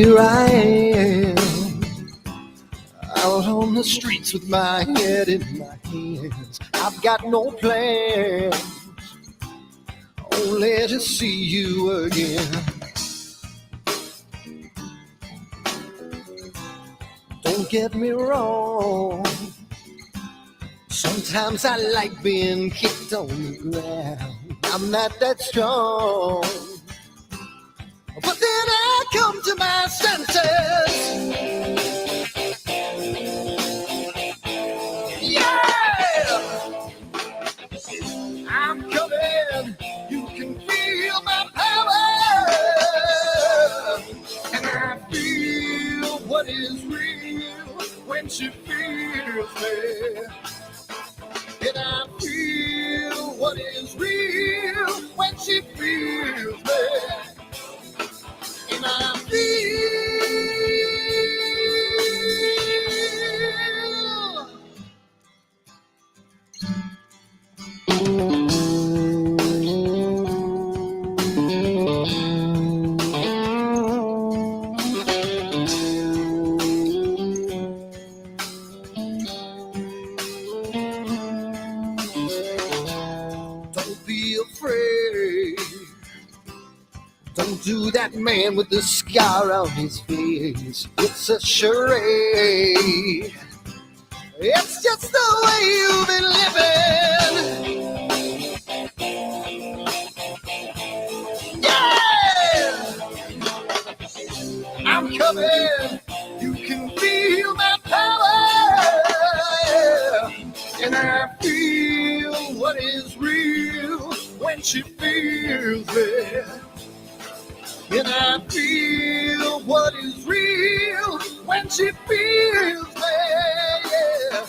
here I am, out on the streets with my head in my hands. I've got no plans, only to see you again. Don't get me wrong, sometimes I like being kicked on the ground. I'm not that strong, but then I come to my senses. Yeah, I'm coming. You can feel my power, and I feel what is real when she feels me. And I feel what is real when she feels me. And I feel don't be afraid. Don't do that man with the scar on his face. It's a charade. It's just the way you've been living. Yeah! I'm coming. You can feel my power. And I feel what is real when she feels me. And I feel what is real when she feels me. Yeah.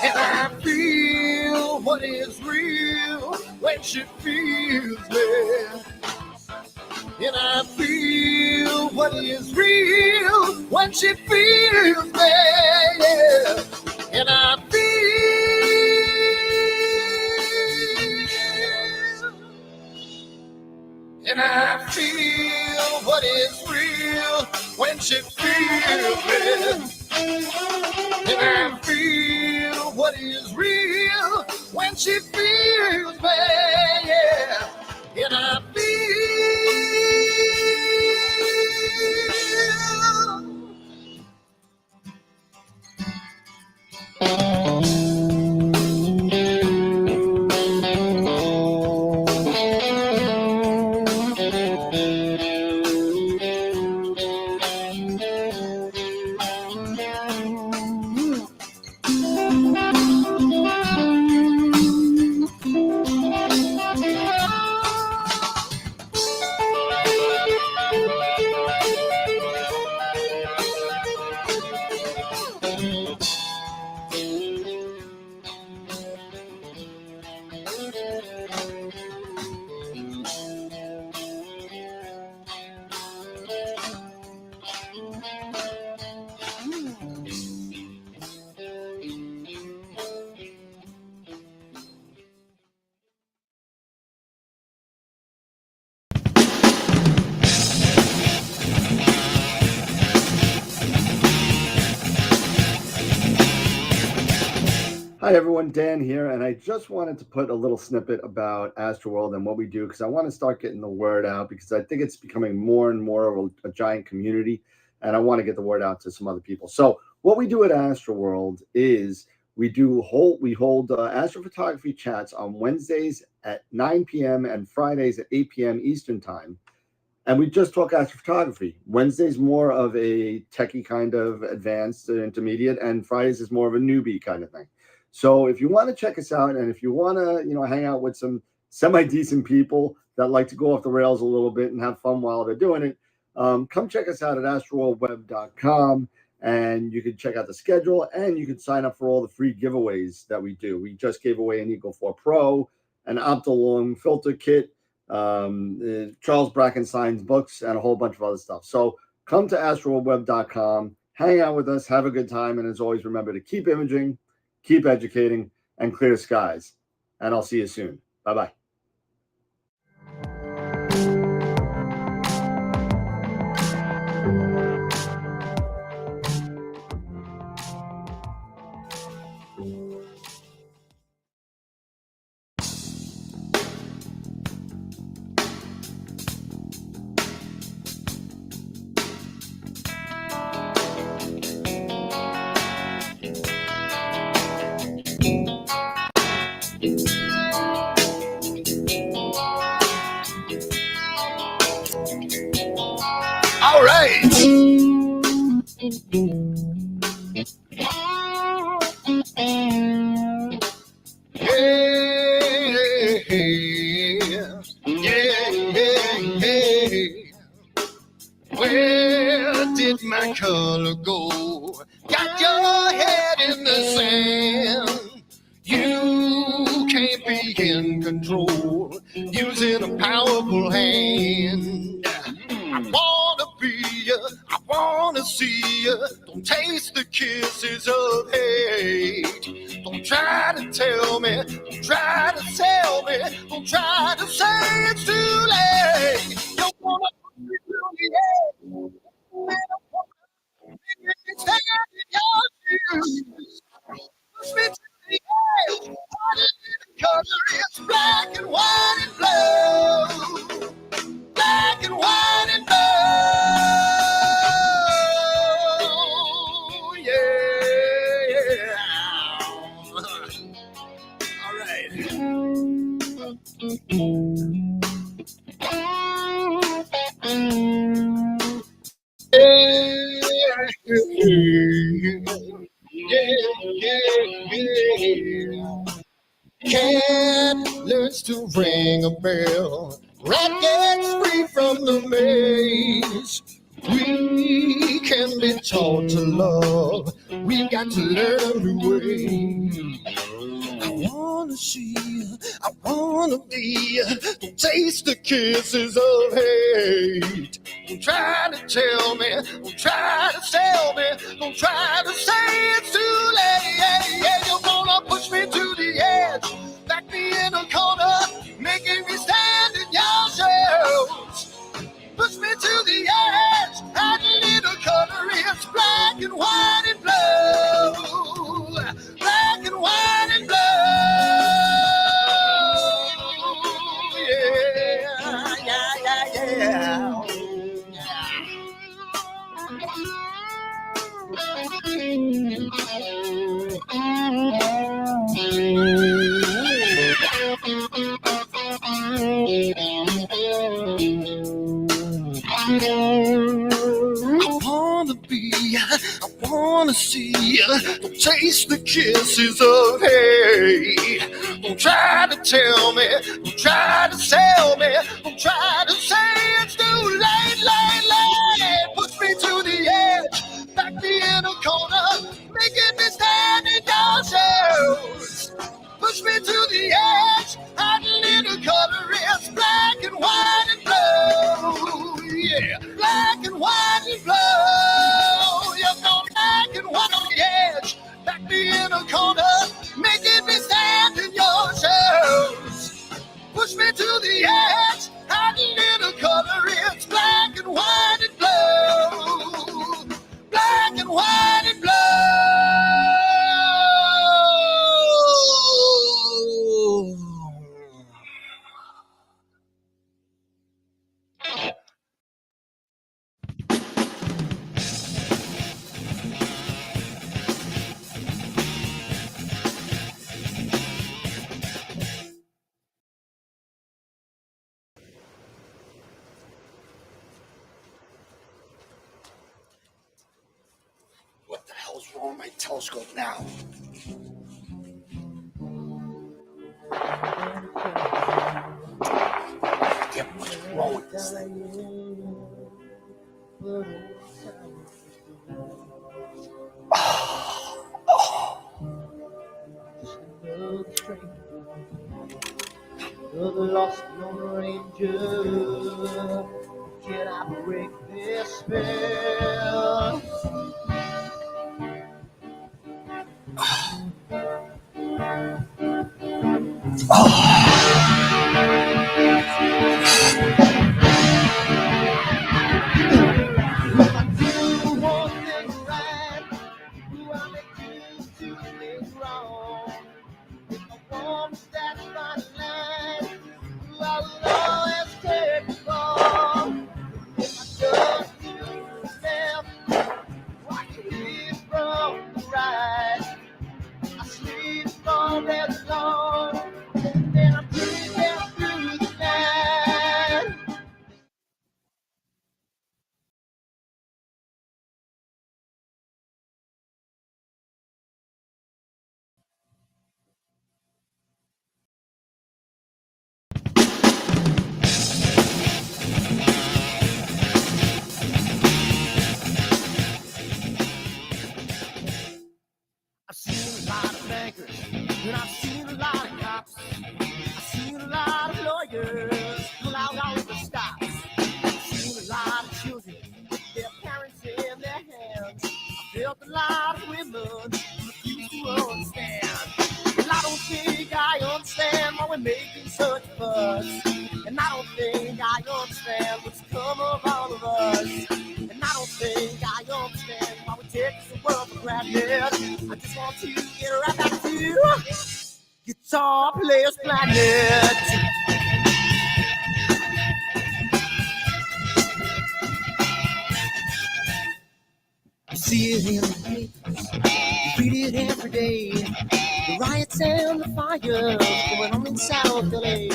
And I feel what is real when she feels me. And I feel what is real when she feels me. Yeah. And I feel what is real when she feels me. And I feel what is real when she feels me. Yeah. And I Hi everyone, Dan here, and I just wanted to put a little snippet about Astroworld and what we do because I want to start getting the word out because I think it's becoming more and more of a giant community, and I want to get the word out to some other people. So what we do at Astroworld is We hold astrophotography chats on Wednesdays at 9 p.m. and Fridays at 8 p.m. Eastern time. And we just talk astrophotography. Wednesday's more of a techie kind of advanced intermediate, and Fridays is more of a newbie kind of thing. So if you want to check us out, and if you want to, hang out with some semi-decent people that like to go off the rails a little bit and have fun while they're doing it, come check us out at astroworldweb.com, and you can check out the schedule, and you can sign up for all the free giveaways that we do. We just gave away an Eagle 4 Pro, an Optolong filter kit, Charles Brackenstein's books, and a whole bunch of other stuff. So come to astroworldweb.com, hang out with us, have a good time, and as always, remember to keep imaging, keep educating, and clear skies. And I'll see you soon. Bye-bye. All right. Where did my color go? Got your head in the sand. You can't be in control using a powerful hand. I wanna be you, I wanna see you. Don't taste the kisses of hate. Don't try to tell me, don't try to sell me, don't try to say it's too late. You wanna put me through the air, stand in your shoes. Push me to the edge, the color is black and white and blue. Black and white and blue, yeah. All right. Yeah. Cat learns to ring a bell. Rat gets free from the maze. We can be taught to love. We've got to learn a new way. I wanna see you, I wanna be you. Don't taste the kisses of hate. Don't try to tell me, don't try to sell me, don't try to say it's too late. Yeah, you're gonna push me to the edge, back me in a corner, making me stand in your shoes. Push me to the edge, and a little color is black and white and blue. Black and white and blue. Yeah. I wanna be, I wanna see, don't taste the kisses of hate. Don't try to tell me, don't try to sell me, don't try to say it's too late, late. Push me to the edge, back me in a corner, making me stand in your shoes. Push me to the edge, and a little color is black and white and blue. Yeah, black and white and blue. You're going black and white on the edge, back me in a corner, making me stand in your shoes. Push me to the edge, and a little color is black and white and blue. Black and white and blue. on my telescope now. Damn, what's wrong with this thing? Another lost Lone Ranger. Can I break this spell? One thing right, do I make two things wrong? If I want that fine line, I will always take the ball. If I just do the left, watch it lead from the right. I sleep all day long, and then I'm breathing through the night. I've seen a lot of bankers, and I've seen a lot of cops. I've seen a lot of lawyers pull out all the stops. I've seen a lot of children with their parents in their hands. I've felt a lot of women refuse to understand. And I don't think I understand why we're making such a fuss. And I don't think I understand what's come of all of us. And I don't think I understand why we take this world for granted. I just want to get right back to Guitar Players Planet. You see it in the papers, you read it every day. The riots and the fires going on in South LA.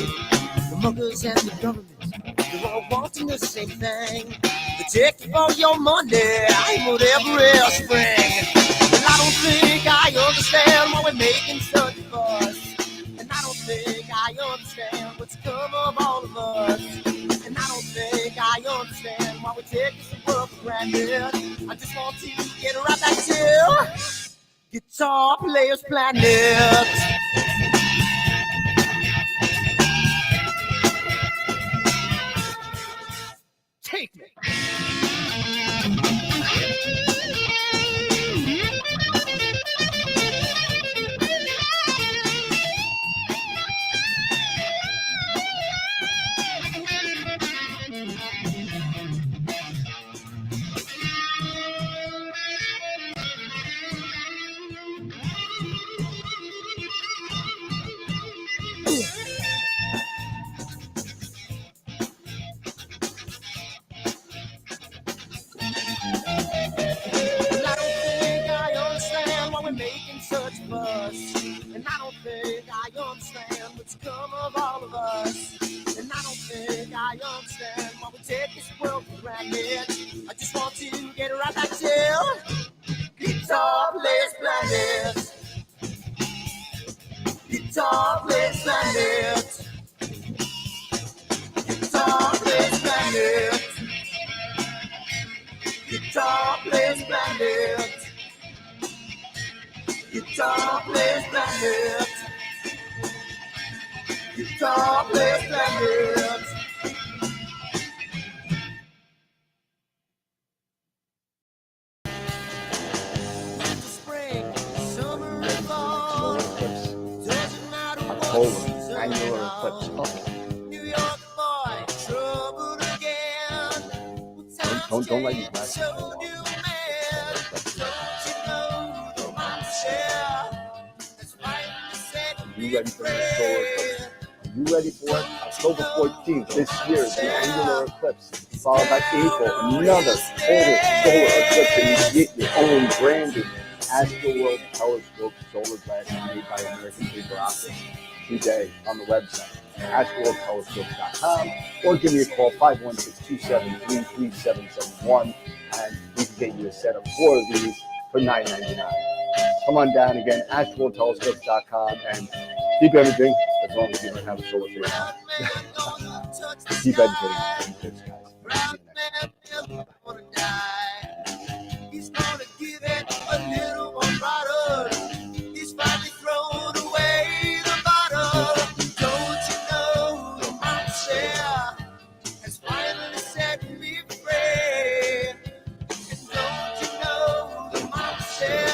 The muggers and the government, they're all wanting the same thing. They take all your money and whatever else you bring. And I don't think I understand why we're making such a fuss. And I don't think I understand what's come of all of us. And I don't think I understand why we take this world for granted. I just want to get right back to Guitar Players Planet. Take me. Making such a fuss, and I don't think I understand what's come of all of us. And I don't think I understand why we take this world for granted. I just want to get right back to Guitar Players Planet. Guitar Players Planet. Guitar Players Planet. Guitar Players Planet. Guitar Players Planet. Guitar Players Planet. Spring, summer, and fall. Doesn't matter what season Annular eclipse. New York boy, trouble again. Don't let you laugh. So do man. Don't you know the mindset? That's why you said You ready for the solar eclipse? Are you ready for it? October 14th this year, the annular eclipse, followed by April, another total solar eclipse, and you get your own branded Astroworld Telescope solar glass made by American Paper Optics today on the website, astroworldtelescopes.com, or give me a call, 516-273-3771, and we can get you a set of 4 of these for $9.99. Come on down again, AstralTelescopes.com, and keep everything as long as you don't have a solar panel. Keep educating kids, guys. He's gonna give it a little more bottle. He's finally thrown away the bottle. Don't you know the monster has finally set me free? And don't you know the monster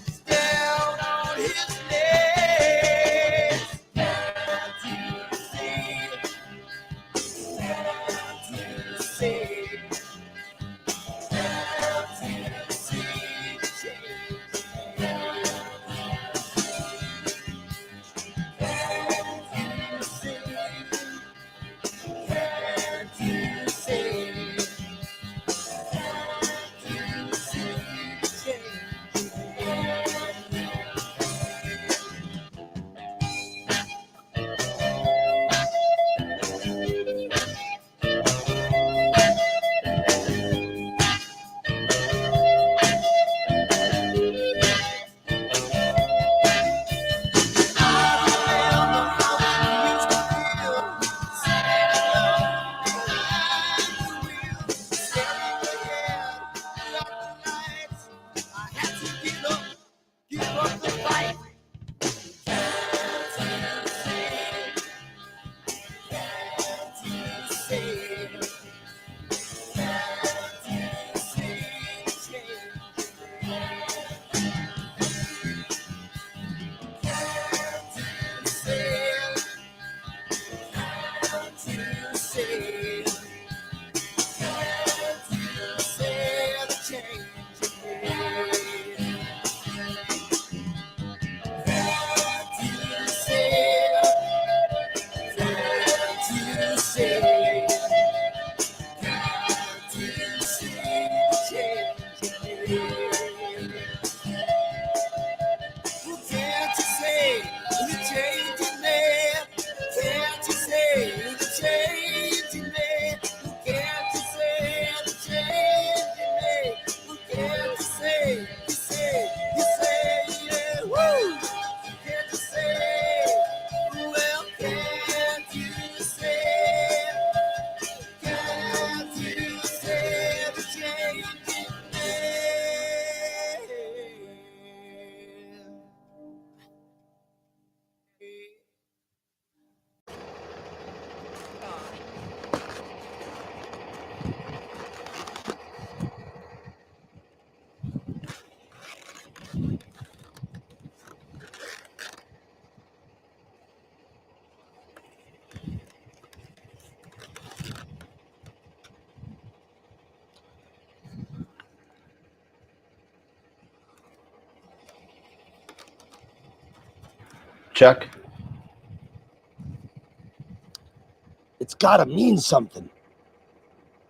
is down on his knees? Can't you see? Can't you see? Check. It's gotta mean something.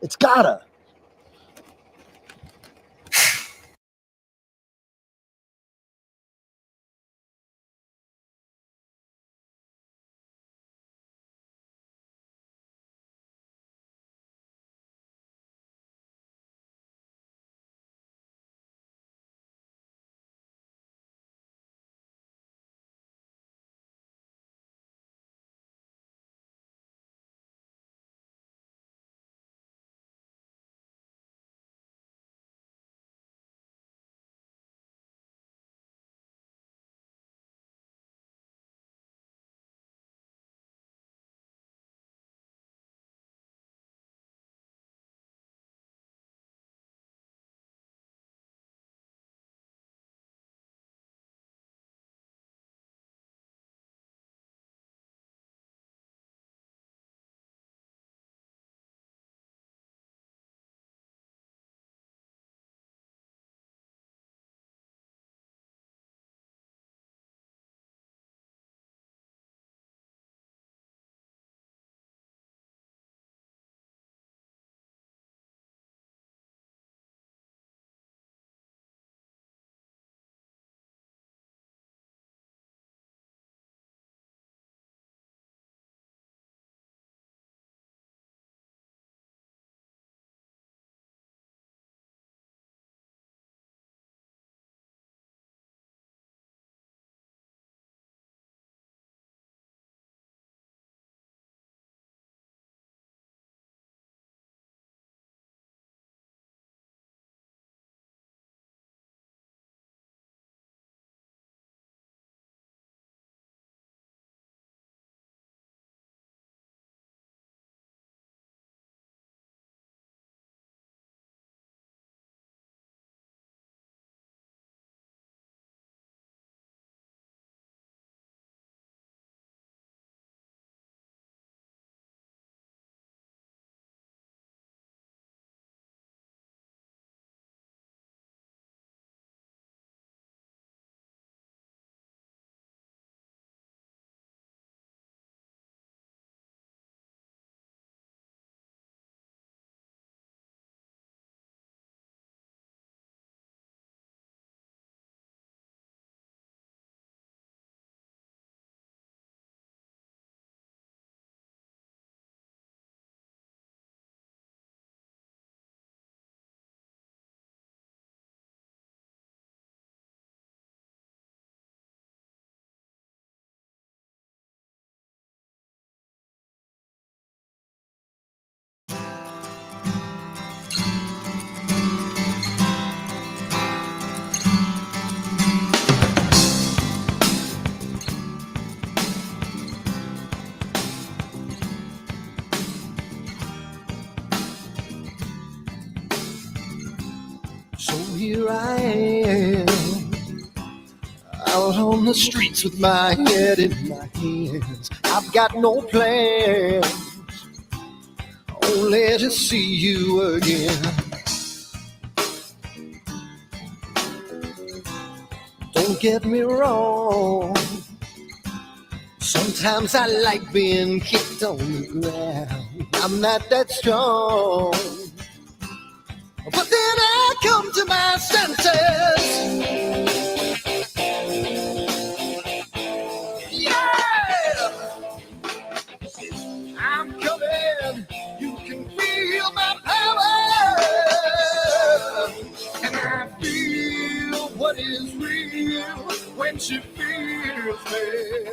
It's gotta. here I am, out on the streets with my head in my hands. I've got no plans, only to see you again. Don't get me wrong, sometimes I like being kicked on the ground. I'm not that strong, but then I come to my senses. Yeah, I'm coming. You can feel my power, and I feel what is real when she feels me.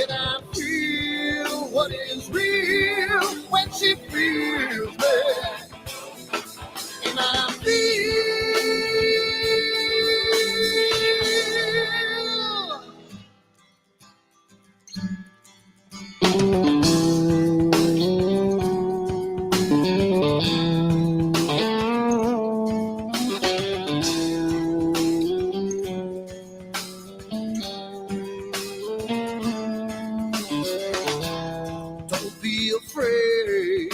And I feel what is real when she feels me. And I feel don't be afraid.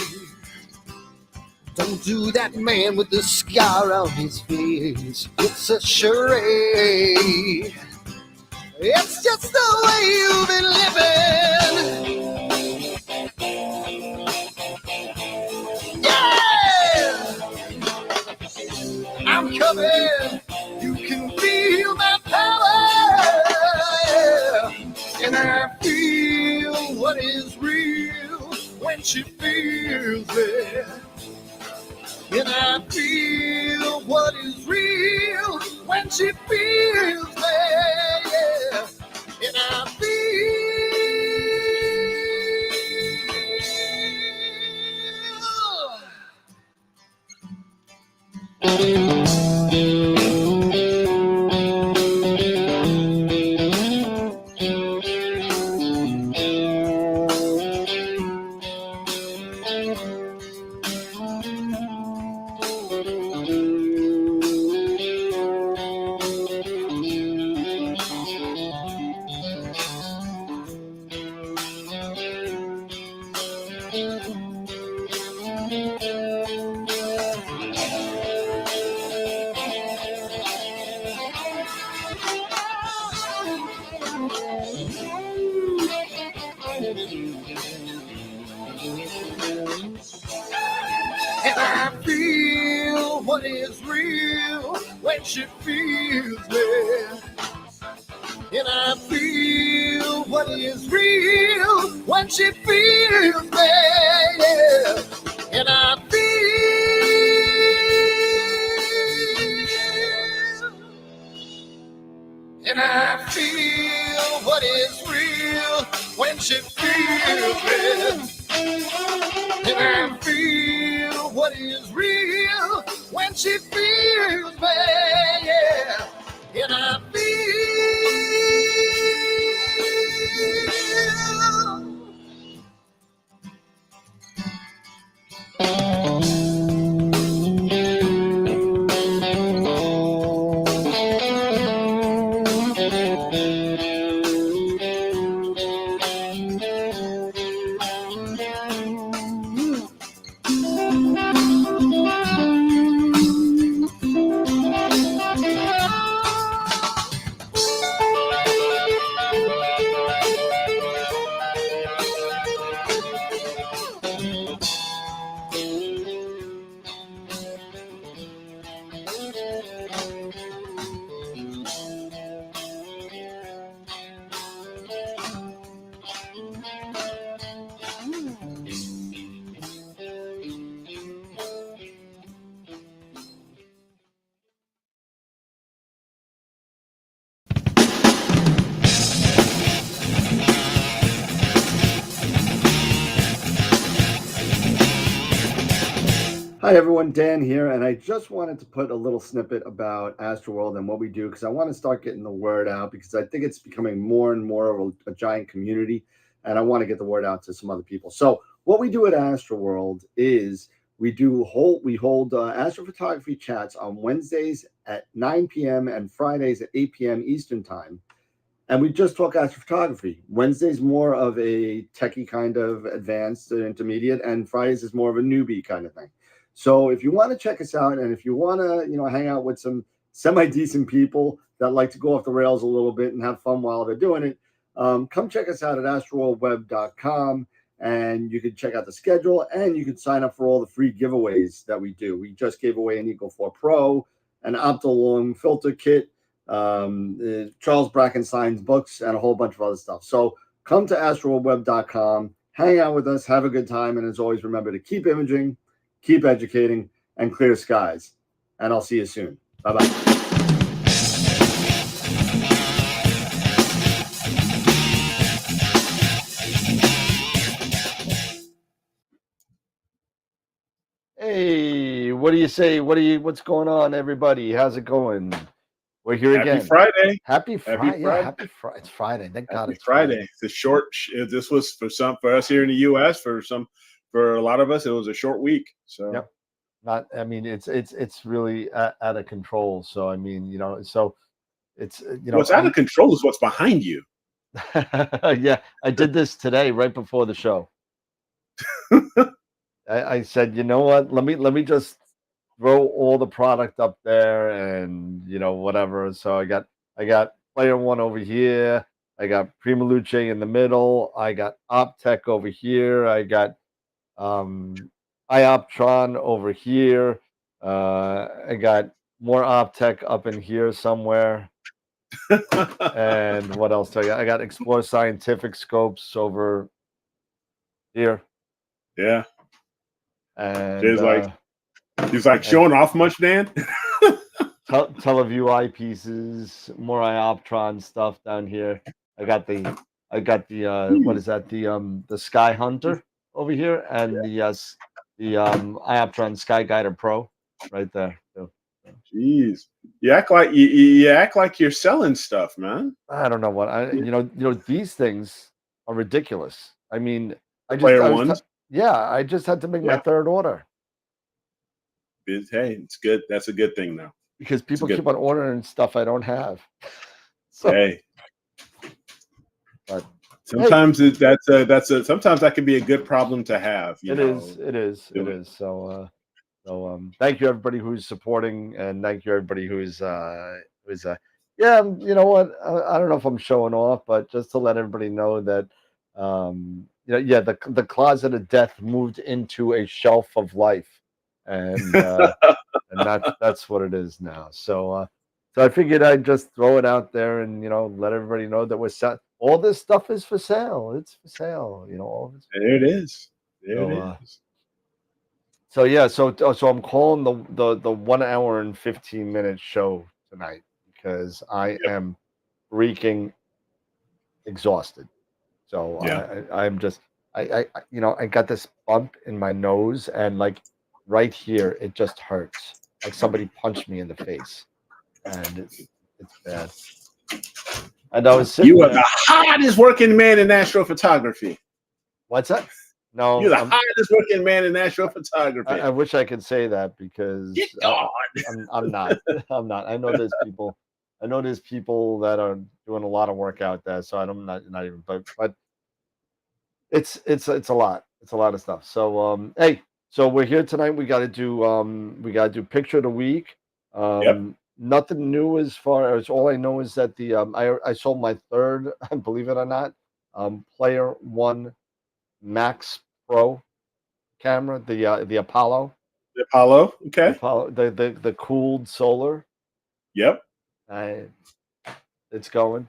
Don't do that man with the scar on his face. It's a charade. It's just the way you've been living. Yeah, I'm coming. You can feel my power, and I feel what is real when she feels it. And I feel what is real when she feels me. Yeah. And I feel what is real when she feels me. And I feel what is real when she feels me. Yeah. And I feel what is real when she feels me. And I feel what is real when she feels me. Yeah. And I feel Hi everyone, Dan here, and I just wanted to put a little snippet about Astroworld and what we do because I want to start getting the word out because I think it's becoming more and more of a giant community, and I want to get the word out to some other people. So what we do at Astroworld is we hold astrophotography chats on Wednesdays at 9 p.m. and Fridays at 8 p.m. Eastern time. And we just talk astrophotography. Wednesday's more of a techie kind of advanced intermediate, and Fridays is more of a newbie kind of thing. So if you want to check us out, and if you want to, hang out with some semi-decent people that like to go off the rails a little bit and have fun while they're doing it, come check us out at astroweb.com, and you can check out the schedule, and you can sign up for all the free giveaways that we do. We just gave away an Eagle 4 Pro, an Opto-Long filter kit, Charles Brackenstein's books, and a whole bunch of other stuff. So come to astroweb.com, hang out with us, have a good time, and as always, remember to keep imaging, keep educating, and clear skies. And I'll see you soon. Bye-bye. Hey, what do you say? What's going on, everybody? How's it going? We're here again. Happy Friday. Happy Friday. Yeah, happy Friday. It's Friday. Thank God it's Friday. It's a short. This was for us here in the U.S. For a lot of us, it was a short week. So, yep. It's really out of control. So it's what's out of control is what's behind you. Yeah, I did this today right before the show. I said, you know what? Let me just throw all the product up there and whatever. So I got player one over here. I got Prima Luce in the middle. I got Optech over here. I got Ioptron over here. I got more Optech up in here somewhere. And what else do I got? I got Explore Scientific scopes over here. Yeah. And he's like showing off much, Dan. Teleview eyepieces, more Ioptron stuff down here. I got the what is that? The Sky Hunter over here, and the Ioptron Sky Guider Pro right there. So, jeez, you act like you're selling stuff, man. I don't know what these things are ridiculous. I mean, I just had to make my third order. Hey, it's good. That's a good thing now. Because people keep on ordering stuff I don't have. So, hey, but sometimes sometimes that can be a good problem to have. It is. So thank you everybody who's supporting, and thank you everybody who's you know what? I don't know if I'm showing off, but just to let everybody know that the closet of death moved into a shelf of life. And and that's what it is now. So I figured I'd just throw it out there and let everybody know that all this stuff is for sale. It's for sale. All of it. There it is. There it is. So yeah, so I'm calling the 1 hour and 15-minute show tonight because I am freaking exhausted. So I'm just I got this bump in my nose, and right here, it just hurts. Like somebody punched me in the face, and it's bad. And I was you are the hardest working man in astrophotography. What's that? No, you're the hardest working man in astrophotography. I wish I could say that because I'm not. I'm not. I know there's people. I know there's people that are doing a lot of work out there. So I'm not even. But it's a lot. It's a lot of stuff. So hey. So we're here tonight. We got to do picture of the week. Nothing new as far as all I know is that I sold my third, believe it or not, Player One Max Pro camera, the Apollo. The Apollo, okay. The cooled solar. Yep. It's going.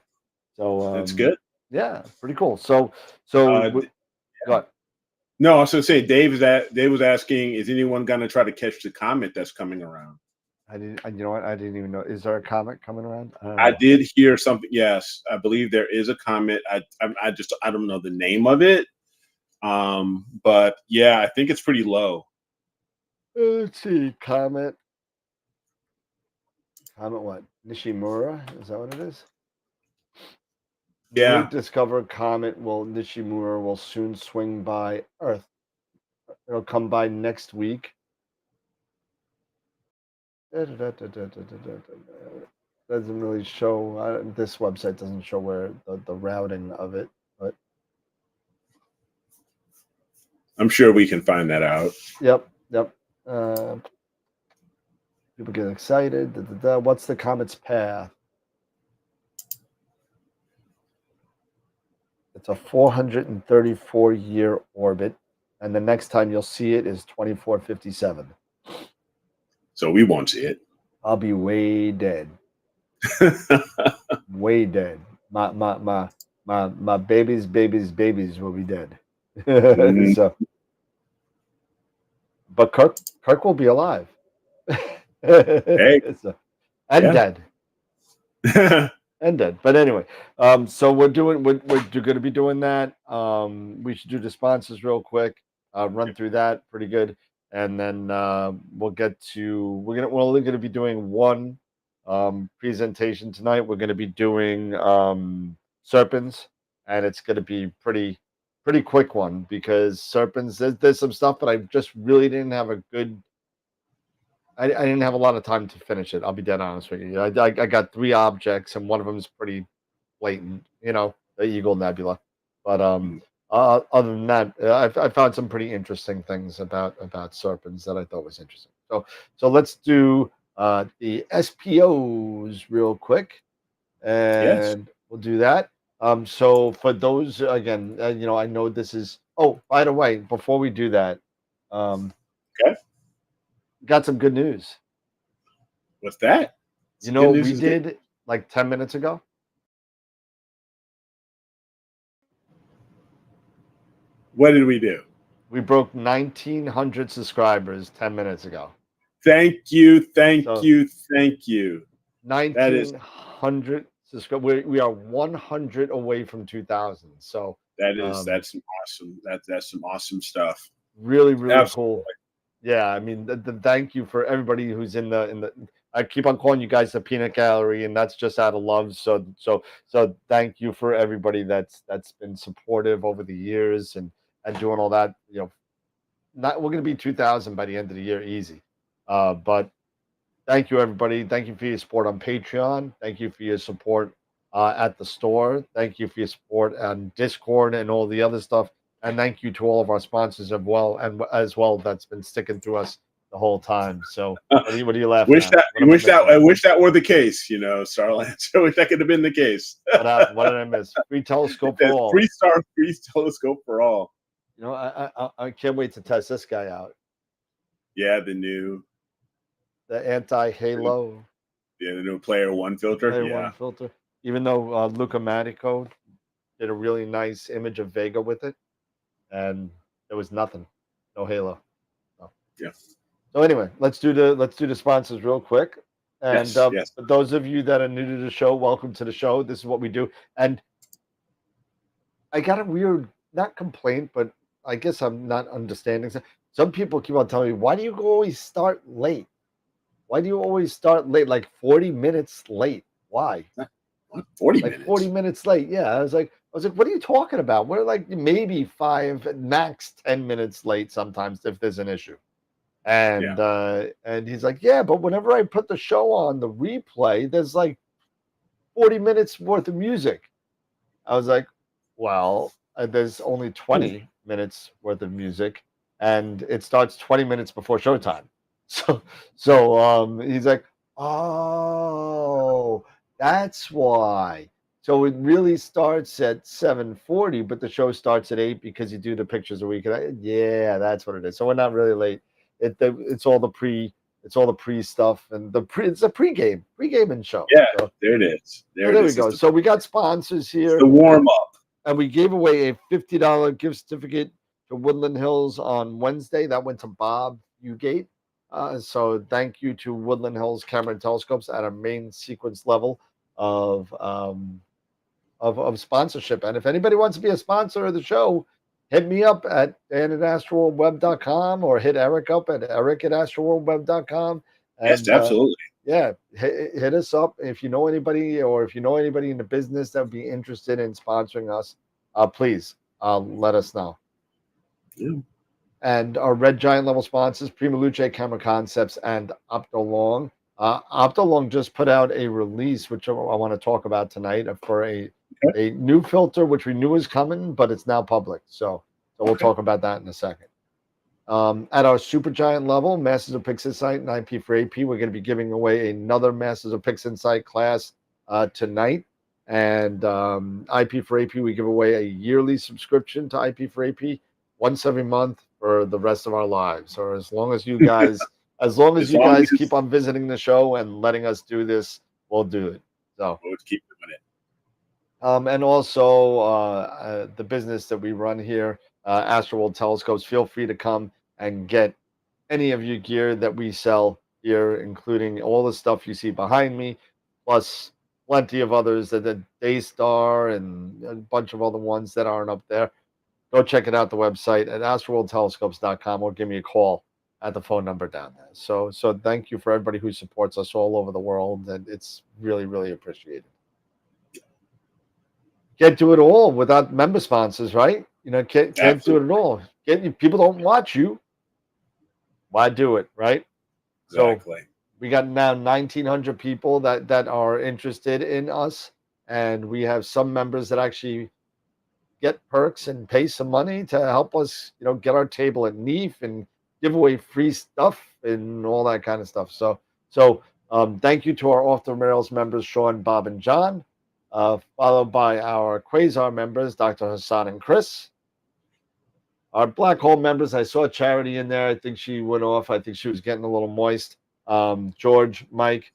So that's good. Yeah, pretty cool. So what? No, I was going to say, Dave was asking, is anyone going to try to catch the comet that's coming around? You know what? I didn't even know. Is there a comet coming around? I did hear something. Yes, I believe there is a comet. I don't know the name of it. But yeah, I think it's pretty low. Let's see, comet. Comet what? Nishimura? Is that what it is? Yeah. Discovered comet Nishimura will soon swing by Earth. It'll come by next week. Doesn't really show. This website doesn't show where the routing of it, but I'm sure we can find that out. yep. People get excited. What's the comet's path? It's a 434-year orbit, and the next time you'll see it is 2457. So we won't see it. I'll be way dead. Way dead. My babies will be dead. So, but Kirk will be alive. Hey. And dead. And dead. But anyway, so we're going to be doing that. We should do the sponsors real quick. Run through that pretty good, and then we'll get to we're only going to be doing one presentation tonight. We're going to be doing Serpens, and it's going to be pretty quick one because Serpens there's some stuff, but I just really didn't have a good. I didn't have a lot of time to finish it. I'll be dead honest with you. I got 3 objects, and one of them is pretty blatant. The Eagle Nebula. But other than that, I found some pretty interesting things about Serpens that I thought was interesting. So let's do the SPOs real quick, and we'll do that. So for those again, I know this is. Oh, by the way, before we do that, got some good news. What's that? We did like 10 minutes ago. What did we do? We broke 1,900 subscribers 10 minutes ago. Thank you. 1,900 subscribers. We are 100 away from 2,000. So that's awesome. That's some awesome stuff. Really cool. Yeah, I mean, the thank you for everybody who's in the. I keep on calling you guys the Peanut Gallery, and that's just out of love. So thank you for everybody that's been supportive over the years and doing all that. We're going to be 2,000 by the end of the year, easy. But thank you, everybody. Thank you for your support on Patreon. Thank you for your support at the store. Thank you for your support on Discord and all the other stuff. And thank you to all of our sponsors as well that's been sticking through us the whole time. So what are you laughing at? I wish that were the case, Starlance. I wish that could have been the case. What did I miss? Free telescope for all. Free telescope for all. I can't wait to test this guy out. Yeah, the anti-halo. Yeah, the new Player One filter. One filter. Even though Luca Manico did a really nice image of Vega with it. And there was nothing, no halo. No. Yeah. So anyway, let's do the sponsors real quick. And yes. For those of you that are new to the show, welcome to the show. This is what we do. And I got a weird, not complaint, but I guess I'm not understanding. Some people keep on telling me, why do you always start late? Why do you always start late, like 40 minutes late? Why? 40 minutes. 40 minutes late. Yeah. I was like, what are you talking about? We're like maybe 5, max 10 minutes late sometimes if there's an issue. And he's like, yeah, but whenever I put the show on the replay, there's like 40 minutes worth of music. I was like, well, there's only 20 minutes worth of music, and it starts 20 minutes before showtime. So he's like, oh, that's why. So it really starts at 7:40, but the show starts at 8 because you do the pictures a week. Yeah, that's what it is. So we're not really late. It's all the pre stuff and it's a pre-gaming show. Yeah, so, there it is. There we go. So we got sponsors here. The warm up, and we gave away a $50 gift certificate to Woodland Hills on Wednesday. That went to Bob Ugate. So thank you to Woodland Hills Camera and Telescopes at a main sequence level of sponsorship. And if anybody wants to be a sponsor of the show, hit me up at dan@astroworldweb.com or hit Eric up at eric@astroworldweb.com. Yes, absolutely. Hit us up if you know anybody, or if you know anybody in the business that would be interested in sponsoring us. Please let us know. Yeah. And our Red Giant level sponsors, Prima Luce Camera Concepts and Optolong. Optolong just put out a release, which I want to talk about tonight, for a new filter, which we knew was coming, but it's now public. So we'll talk about that in a second. At our Supergiant level, Masters of Pix Insight and IP for AP, we're going to be giving away another Masters of Pix Insight class tonight. And IP for AP, we give away a yearly subscription to IP for AP once every month for the rest of our lives, or as long as you guys, keep on visiting the show and letting us do this, we'll do it. So we'll keep doing it. And also the business that we run here, Astroworld Telescopes. Feel free to come and get any of your gear that we sell here, including all the stuff you see behind me, plus plenty of others, that the Daystar and a bunch of other ones that aren't up there. Go check it out, the website at astroworldtelescopes.com, or give me a call at the phone number down there. So thank you for everybody who supports us all over the world, and it's really, really appreciated. Can't do it all without member sponsors, right? Can't do it at all. People don't watch you. Why do it, right? Exactly. So we got now 1,900 people that are interested in us, and we have some members that actually get perks and pay some money to help us, get our table at NEAF and give away free stuff and all that kind of stuff. So thank you to our Off the Rails members, Sean, Bob, and John. Followed by our Quasar members, Dr. Hassan and Chris. Our Black Hole members, I saw Charity in there. I think she went off. I think she was getting a little moist. George, Mike,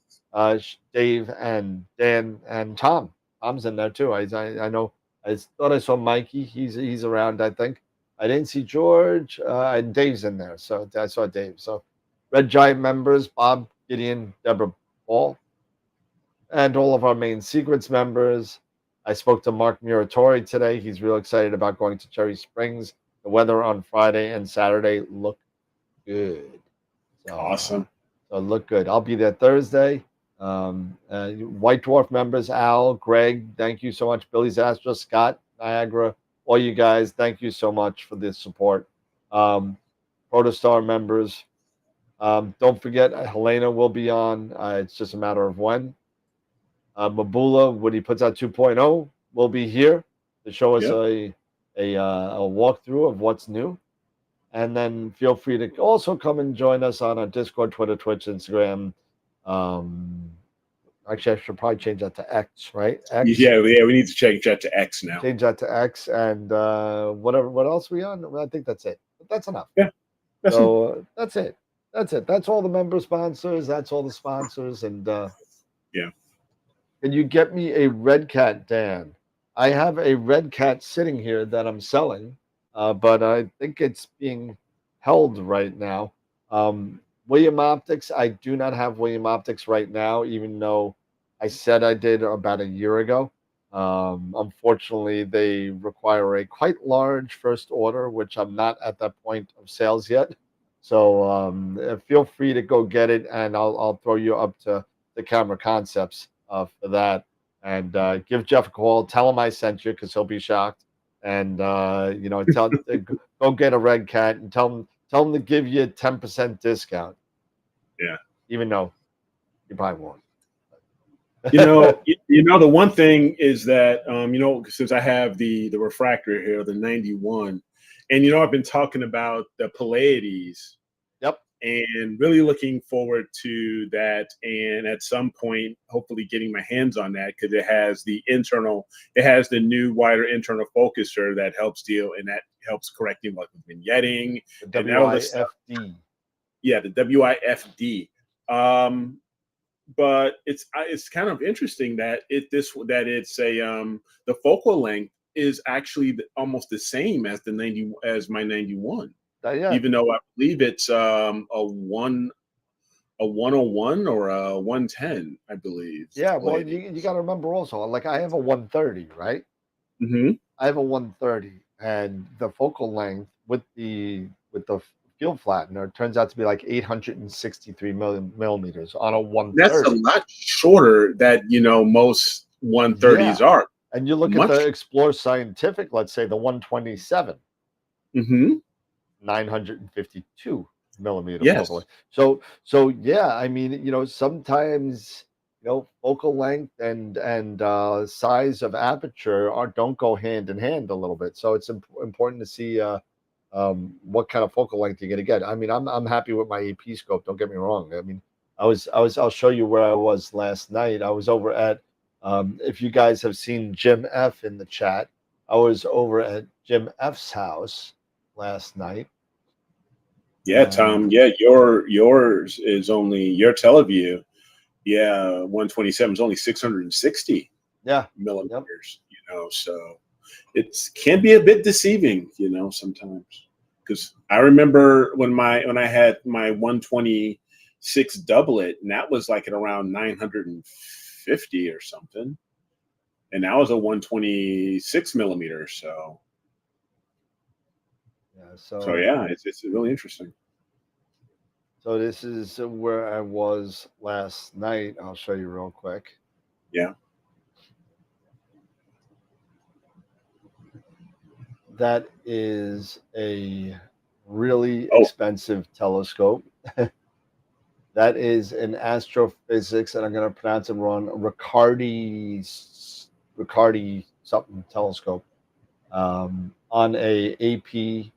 Dave, and Dan, and Tom. Tom's in there too. I know. I thought I saw Mikey. He's around, I think. I didn't see George. And Dave's in there. So I saw Dave. So Red Giant members, Bob, Gideon, Deborah, Paul, and all of our main Secrets members. I spoke to Mark Muratori today. He's real excited about going to Cherry Springs. The weather on Friday and Saturday look good. So, awesome. So look good. I'll be there Thursday. White Dwarf members, Al, Greg, thank you so much. Billy's Astro, Scott, Niagara, all you guys, thank you so much for the support. Protostar members, don't forget, Helena will be on. It's just a matter of when. Mabula, when he puts out 2.0, will be here to show us a walkthrough of what's new. And then feel free to also come and join us on our Discord, Twitter, Twitch, Instagram. Actually, I should probably change that to X, right? X? Yeah, we need to change that to X now. Change that to X, and whatever. What else are we on? I think that's it. But that's enough. Yeah. That's it. That's it. That's all the member sponsors. That's all the sponsors. And yeah. Can you get me a red cat, Dan? I have a red cat sitting here that I'm selling, but I think it's being held right now. William Optics, I do not have William Optics right now, even though I said I did about a year ago. Unfortunately, they require a quite large first order, which I'm not at that point of sales yet. So feel free to go get it, and I'll throw you up to the Camera Concepts for that. And give Jeff a call. Tell him I sent you, because he'll be shocked. And go get a red cat and tell him to give you a 10% discount. Yeah. Even though you probably won't. The one thing is that since I have the refractor here, the 91, and I've been talking about the Pleiades. Yep. And really looking forward to that, and at some point, hopefully getting my hands on that, because it has the new wider internal focuser that helps deal, and that helps correcting like with vignetting. The WIFD. Yeah, the WIFD. But it's kind of interesting that it's the focal length is actually almost the same as my 91. Yeah. Even though I believe it's a 101 or a 110, I believe. Yeah, well, you got to remember also, like I have a 130, right? Mm-hmm. I have a 130, and the focal length with the field flattener turns out to be like 863 millimeters on a 130. That's a lot shorter that most 130s are. And you look at the Explore Scientific, let's say the 127. Mm-hmm. 952. millimeter Yes. focal length. So yeah, I mean, sometimes focal length and size of aperture don't go hand in hand a little bit. So it's important to see what kind of focal length you're gonna get. I mean, I'm happy with my AP scope. Don't get me wrong. I mean, I'll show you where I was last night. I was over at if you guys have seen Jim F in the chat, I was over at Jim F's house last night. Yeah, Tom. Yeah, yours is only your Teleview. Yeah, 127 is only 660 millimeters. Yep. So it can be a bit deceiving, sometimes. Because I remember when I had my 126 doublet, and that was like at around 950 or something, and that was a 126 millimeter. So yeah, it's really interesting. So this is where I was last night. I'll show you real quick. Yeah. That is a really expensive telescope. That is an astrophysics, and I'm going to pronounce it wrong, Riccardi something telescope on a AP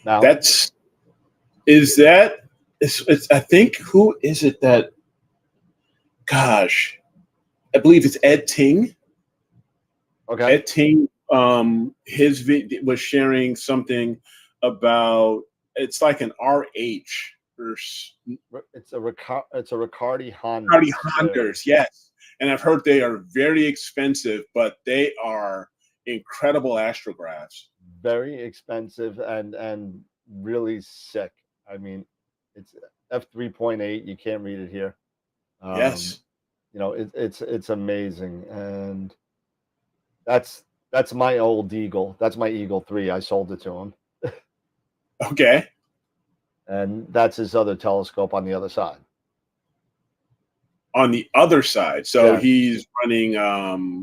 mount. It's I think, who is it that, gosh, I believe it's Ed Ting. Okay. Ed Ting, his video was sharing something about, it's like an RH. It's a Riccardi Honda. Riccardi Hondas, yes. And I've heard they are very expensive, but they are incredible astrographs. Very expensive and really sick. I mean, it's f3.8. You can't read it here. Yes. It's amazing, and that's my old Eagle. That's my Eagle 3. I sold it to him. Okay. And that's his other telescope on the other side. On the other side, so he's running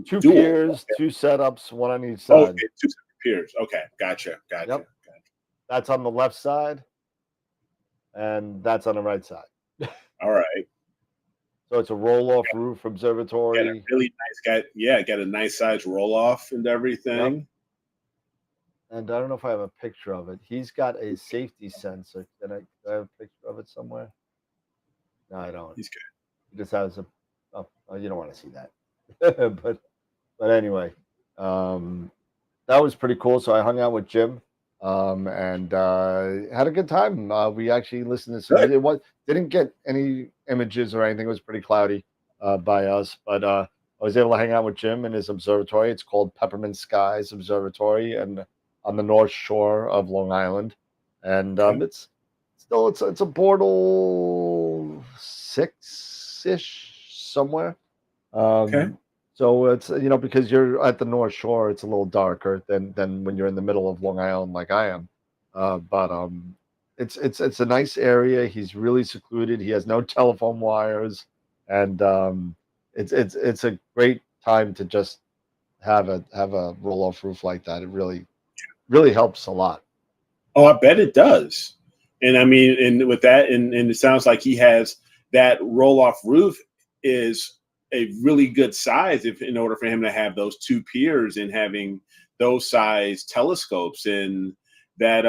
two dual. Piers, two setups, one on each side. Okay, two separate Piers. Okay, gotcha. Yep. That's on the left side, and that's on the right side. All right. So it's a roll-off roof observatory. Got a really nice guy. Yeah, got a nice size roll-off and everything. Yep. And I don't know if I have a picture of it. He's got a safety sensor. Do I have a picture of it somewhere? No, I don't. He's good. He just has a. Oh, you don't want to see that. but anyway, that was pretty cool. So I hung out with Jim, and had a good time. We actually listened to some. Didn't get any images or anything. It was pretty cloudy by us, but I was able to hang out with Jim in his observatory. It's called Peppermint Skies Observatory, and on the North Shore of Long Island, and it's a Bortle 6-ish somewhere. So it's because you're at the North Shore, it's a little darker than when you're in the middle of Long Island like I am. But it's a nice area. He's really secluded. He has no telephone wires, and it's a great time to just have a roll off roof like that. It really helps a lot. Oh, I bet it does. And I mean, and with that, and it sounds like he has that roll off roof is a really good size in order for him to have those two piers and having those size telescopes. And that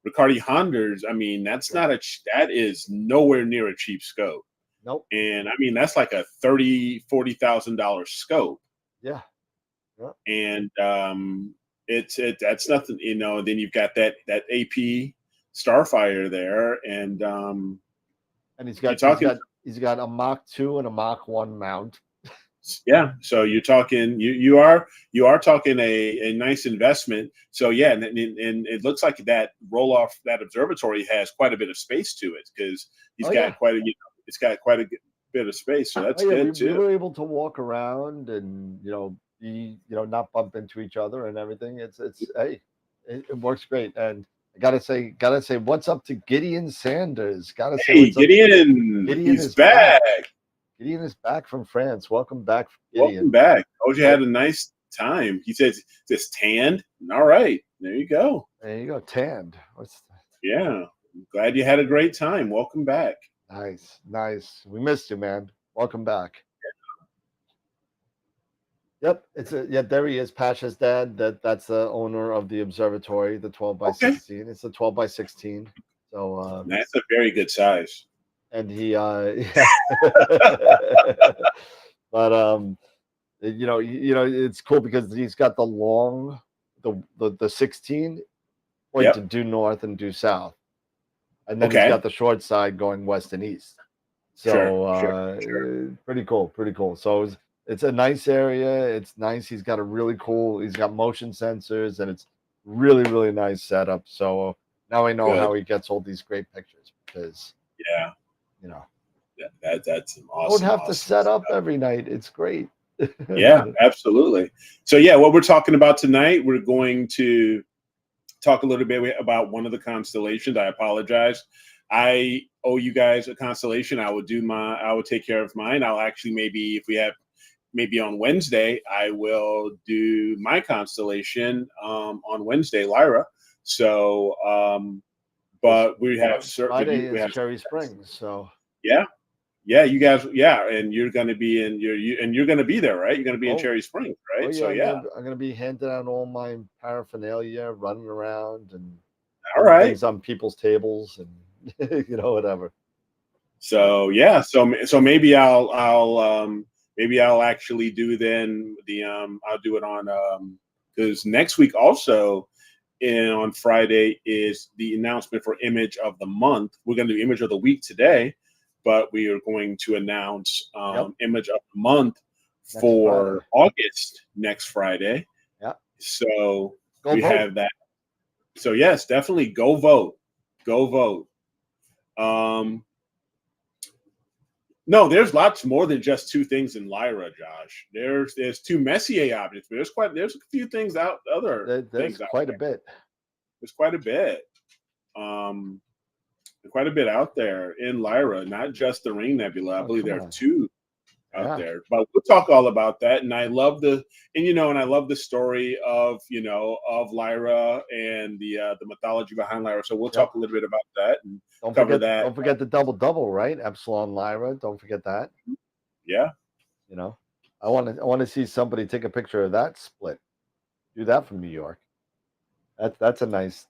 Riccardi Hondas, I mean, that is nowhere near a cheap scope. Nope. And I mean, that's like a $30,000-$40,000 scope. Yeah. And that's nothing, then you've got that AP Starfire there, and he's got a Mach 2 and a Mach 1 mount. Yeah, so you're talking, you are talking a nice investment. So yeah, and it looks like that roll off, that observatory has quite a bit of space to it, because it's got quite a bit of space. So that's good too. We were able to walk around and not bump into each other and everything. It works great. And I gotta say, what's up to Gideon Sanders? Gideon, he's back. Gideon is back from France. Welcome back, Gideon. Welcome back. Hope you had a nice time. He says just tanned. All right, there you go. There you go, tanned. Yeah, Glad you had a great time. Welcome back. Nice. We missed you, man. Welcome back. Yep, there he is, Pasha's dad. That's the owner of the observatory, the 12 by 16. It's a 12 by 16. So that's a very good size. And he but it's cool because he's got the long the 16 pointed due north and due south. And then he's got the short side going west and east. So sure. Pretty cool. So it's a nice area. It's nice. He's got motion sensors, and it's really, really nice setup. So now I know how he gets all these great pictures, because that's some awesome. Don't have to set up every night. It's great. Yeah, absolutely. So what we're talking about tonight, we're going to talk a little bit about one of the constellations. I apologize. I owe you guys a constellation. I will take care of mine. I'll actually, maybe on Wednesday, I will do my constellation on Wednesday, Lyra. So, but we have Friday is Cherry Springs. So yeah, you guys, and you're going to be you're going to be there, right? You're going to be in Cherry Springs, right? So I'm going to be handing out all my paraphernalia, running around and things on people's tables and whatever. So so maybe I'll actually do then I'll do it on because next week also on Friday is the announcement for Image of the Month. We're going to do Image of the Week today, but we are going to announce Image of the Month for August next Friday. Yeah. So we have that. So yes, definitely go vote. No, there's lots more than just two things in Lyra, Josh. There's two Messier objects, but there's a few things out there's quite a bit. There's quite a bit. Quite a bit out there in Lyra, not just the Ring Nebula. I believe there are two out there. But we'll talk all about that. And I love the story of Lyra and the mythology behind Lyra. So we'll talk a little bit about that and cover that. Don't forget the double, right? Epsilon Lyra. Don't forget that. Yeah. I want to see somebody take a picture of that split. Do that from New York. That's a nice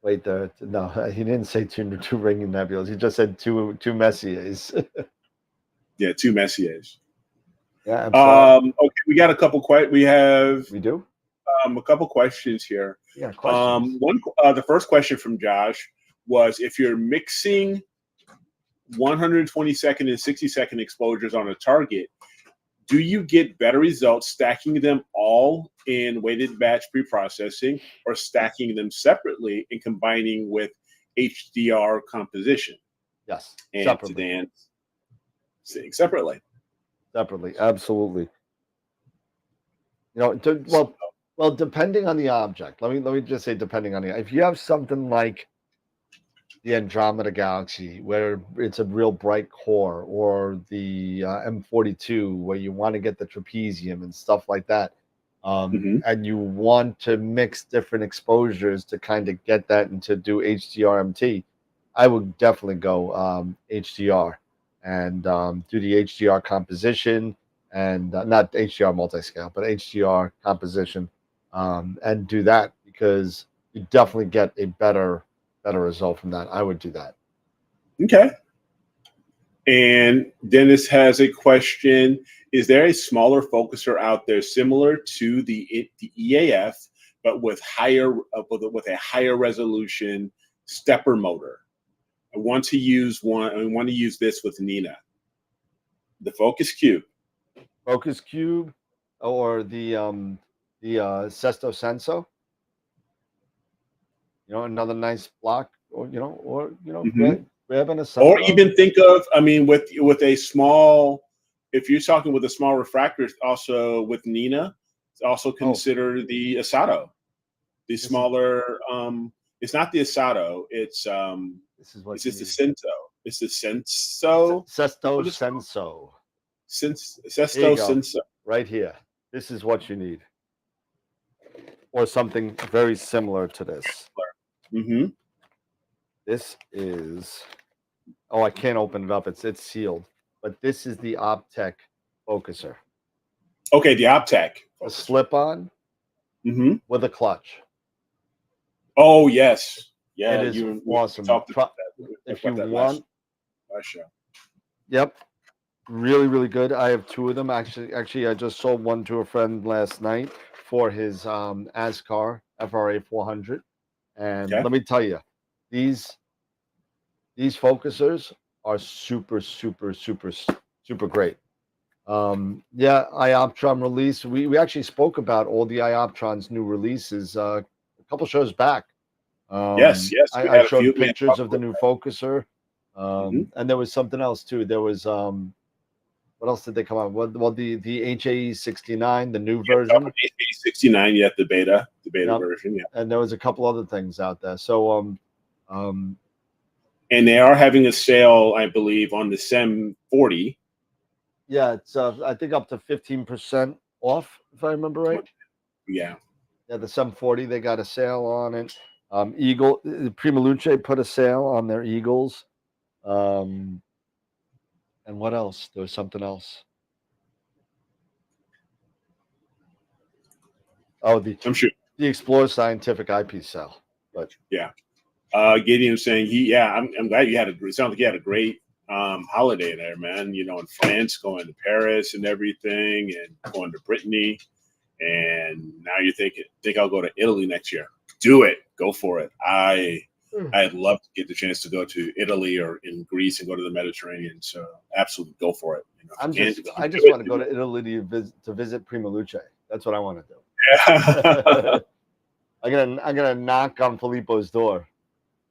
wait, no, he didn't say two ringing nebulas. He just said two Messiers. Yeah, two Messiers. Yeah. Okay, we got a couple. We do. A couple questions here. Yeah, questions. The first question from Josh was: if you're mixing 120-second and 60-second exposures on a target, do you get better results stacking them all in weighted batch preprocessing, or stacking them separately and combining with HDR composition? Yes, and separately. Dan saying separately. Separately, absolutely. Well, depending on the object. Let me just say, depending on if you have something like the Andromeda Galaxy, where it's a real bright core, or the M42, where you want to get the trapezium and stuff like that, and you want to mix different exposures to kind of get that and to do HDR-MT, I would definitely go HDR and do the HDR composition, and not HDR multiscale, but HDR composition, and do that, because you definitely get a better result from that. I would do that. Okay. And Dennis has a question: is there a smaller focuser out there similar to the EAF, but with a higher resolution stepper motor? I want to use this with Nina. The Focus Cube. Focus Cube, or the Sesto Senso. Another nice block, or grabbing a or even think of, with a small, if you're talking with a small refractor, also with Nina, also consider the Asato, the smaller. It's not the Asato. It's just the Senso. It's the Senso. Sesto Senso. Sesto Senso. Right here. This is what you need. or something very similar to this. Mm-hmm. This is, oh, I can't open it up. It's sealed. But this is the Optec focuser. Okay, the Optec. A slip-on Mm-hmm. with a clutch. Oh yes, yeah. It is we awesome. talked about that. If you that want, last show. yep, really, really good. I have two of them. Actually, I just sold one to a friend last night for his ASCAR FRA 400. And Okay. let me tell you, these focusers are super, super, super, super great. Yeah, Ioptron release. We actually spoke about all the Ioptron's new releases a couple shows back. Yes. We I had a few. showed pictures of the new focuser, Mhm. and there was something else too. There was what else did they come out with? Well, the HAE69, the new version, 69. Yet the beta Yep. version. Yeah. and there was a couple other things out there. So And they are having a sale, I believe, on the SEM 40. yeah, it's I think up to 15% off if I remember right. Yeah. Yeah, the 740 they got a sale on it. Eagle Prima Luce put a sale on their Eagles. And what else? There was something else. Oh, I'm sure. the Explorer Scientific eyepiece sale. But Yeah. Gideon saying I'm glad you had it sounds like you had a great holiday there, man. You know, in France, going to Paris and everything, and going to Brittany, and now you think I'll go to Italy next year. Do it, go for it. I'd love to get the chance to go to Italy or in Greece and go to the Mediterranean. So absolutely go for it. You know, I just want to go to Italy to visit Prima Luce. That's what I want to do. Yeah. I'm gonna knock on Filippo's door.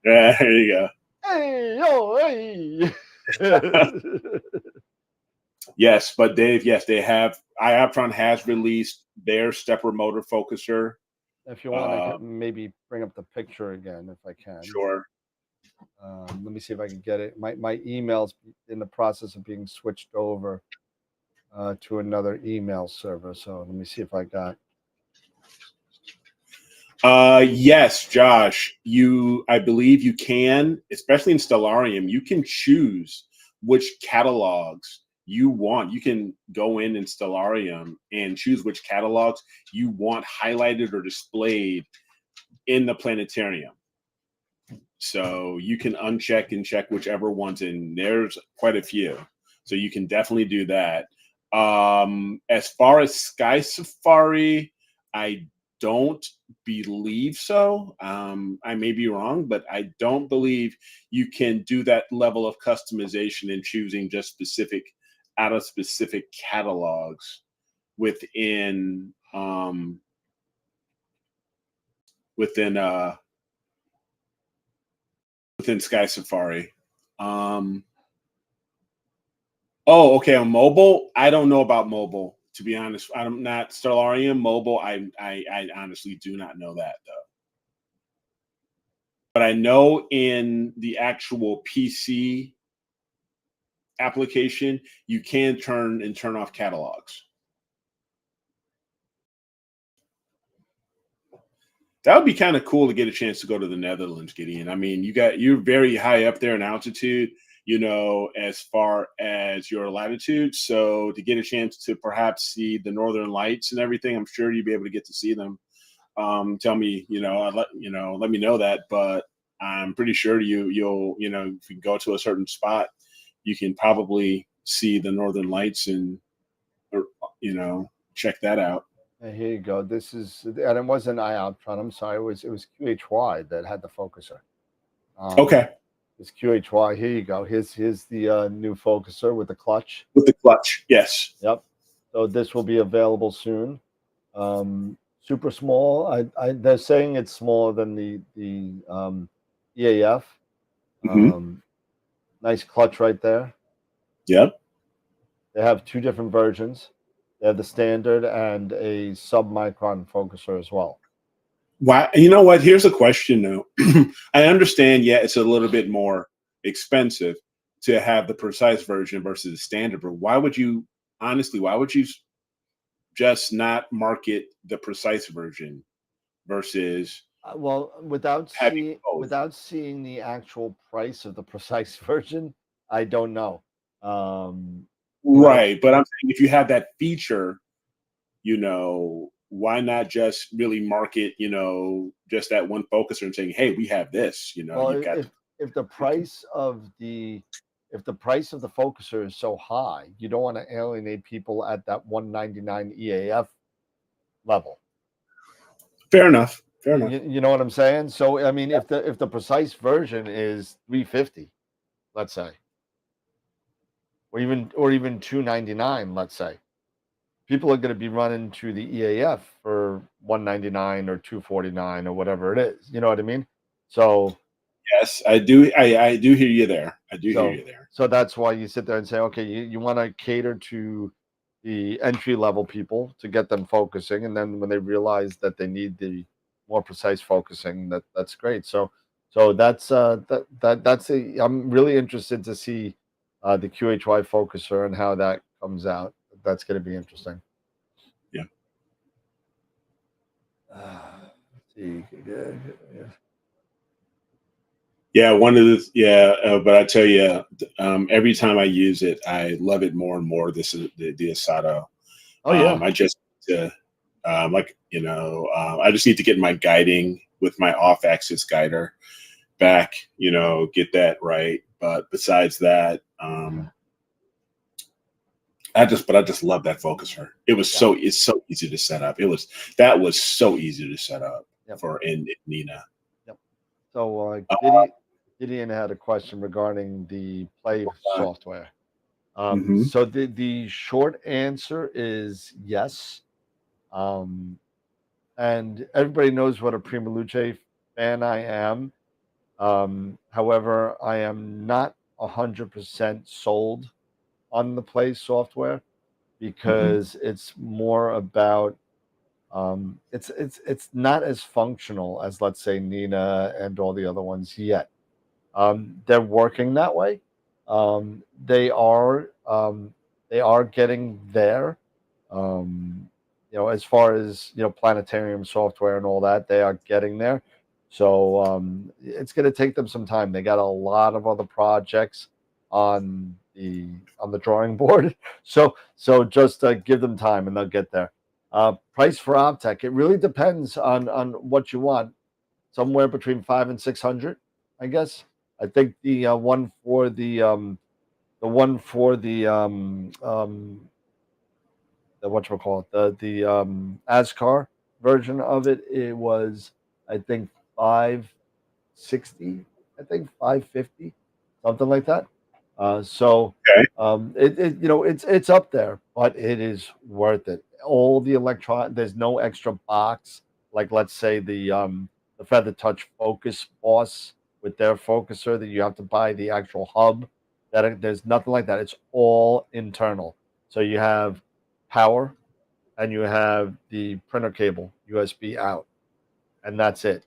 Yeah, there you go. Hey, yo, hey. Yes, but Dave, yes, they have. Ioptron has released their stepper motor focuser. If you want, I can maybe bring up the picture again if I can. Sure. Let me see if I can get it. My email's in the process of being switched over to another email server. So let me see if I got. Yes, Josh, I believe you can, especially in Stellarium, you can choose which catalogs you want. You can go in Stellarium and choose which catalogs you want highlighted or displayed in the planetarium. So you can uncheck and check whichever ones, and there's quite a few. So you can definitely do that. As far as Sky Safari, I don't believe so. I may be wrong, but I don't believe you can do that level of customization in choosing just specific catalogs within Sky Safari. Oh, okay. On mobile, I don't know about mobile. To be honest, I'm not Stellarium mobile. I honestly do not know that though. But I know in the actual PC application, you can turn off catalogs. That would be kind of cool to get a chance to go to the Netherlands, Gideon. I mean, you're very high up there in altitude, you know, as far as your latitude. So to get a chance to perhaps see the Northern Lights and everything, I'm sure you'll be able to get to see them. Tell me, let me know that. But I'm pretty sure you'll if you go to a certain spot, you can probably see the Northern Lights and check that out. Here you go. This is, and it wasn't Ioptron. I'm sorry. It was QHY that had the focuser. Okay. It's QHY. Here you go. Here's the new focuser with the clutch. With the clutch, yes. Yep. So this will be available soon. Super small. They're saying it's smaller than the EAF. Mm-hmm. Nice clutch right there. Yep. They have two different versions. They have the standard and a sub-micron focuser as well. Why? You know what? Here's a question, though. I understand, yeah, it's a little bit more expensive to have the precise version versus the standard, but why would you just not market the precise version versus Well, having both. without seeing the actual price of the precise version, I don't know. Um, you know, Right. But I'm saying if you have that feature, why not just really market, just that one focuser and saying, hey, we have this, well, you've got if the price of the focuser is so high, you don't want to alienate people at that 199 EAF level. fair enough. Fair enough. You know what I'm saying? So I mean, if the precise version is 350, let's say, or even 299, let's say, people are going to be running to the EAF for 199 or 249 or whatever it is. You know what I mean? So Yes, I do. I do hear you there. I do hear you there. so that's why you sit there and say, okay, you want to cater to the entry level people to get them focusing, and then when they realize that they need the more precise focusing, that's great. So that's a. I'm really interested to see the QHY focuser and how that comes out. That's going to be interesting. Yeah. Let's see. Yeah. Yeah, but I tell you, every time I use it, I love it more and more. This is the Asato. Oh yeah. I just I just need to get my guiding with my off-axis guider back. Get that right. But besides that, I just love that focuser. It's so easy to set up. That was so easy to set up for in Nina. Yep. So Gideon had a question regarding the Play software. So the short answer is yes. And everybody knows what a Prima Luce fan I am. However, I am not 100% sold on the Play software because it's more about it's not as functional as, let's say, Nina and all the other ones yet. They're working that way. Um, they are um, they are getting there. As far as planetarium software and all that, they are getting there. So it's going to take them some time. They got a lot of other projects on the drawing board. So just give them time and they'll get there. Price for Optech, it really depends on what you want. Somewhere between 500 and 600, I guess. I think the one for the whatchamacallit, the ASCAR version of it, it was, I think, 560, I think 550, something like that. So Okay. it's up there, but it is worth it. All the there's no extra box, like, let's say, the Feather Touch Focus Boss with their focuser, that you have to buy the actual hub. There's nothing like that. It's all internal. So you have power and you have the printer cable USB out, and that's it.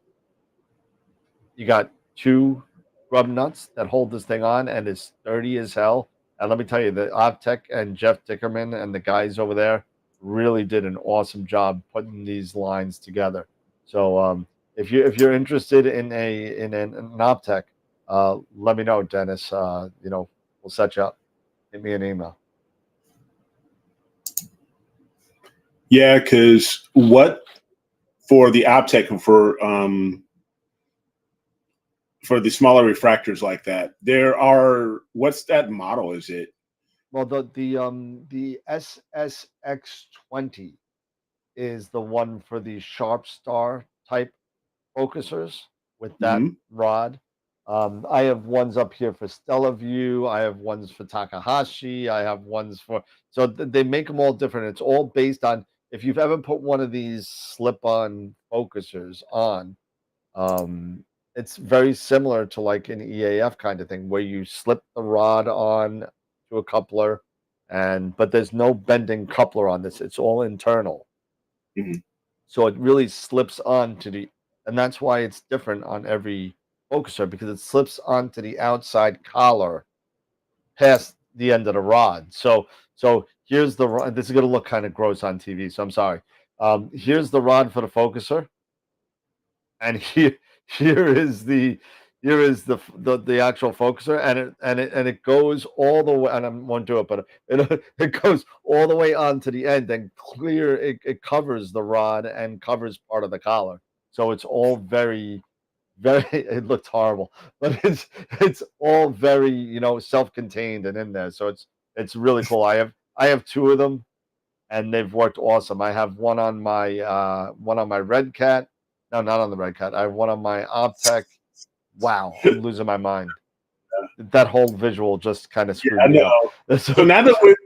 You got two rub nuts that hold this thing on, and it's sturdy as hell. And let me tell you, the Optech and Jeff Dickerman and the guys over there really did an awesome job putting these lines together. So if you're interested in an Optech, let me know, Dennis. We'll set you up. Hit me an email. Yeah, because what for the Optech and for the smaller refractors like that, what's that model? Is it? Well, the SSX20 is the one for the Sharp Star type focusers with that rod. I have ones up here for Stellaview. I have ones for Takahashi. I have ones for they make them all different. It's all based on, if you've ever put one of these slip-on focusers on. It's very similar to like an EAF kind of thing where you slip the rod on to a coupler, but there's no bending coupler on this. It's all internal. So it really slips onto and that's why it's different on every focuser, because it slips onto the outside collar past the end of the rod. So here's the rod. This is going to look kind of gross on TV, so I'm sorry. Here's the rod for the focuser. and here is the actual focuser, and it goes all the way, and I won't do it, but it goes all the way on to the end and it covers the rod and covers part of the collar, so it's all very it looks horrible, but it's all very self-contained and in there, so it's really cool. I have two of them, and they've worked awesome. I have one on my Red Cat. No, not on the Red Cat. I have one on my Optech. Wow, I'm losing my mind. That whole visual just kind of screwed I me up. know. So now that we're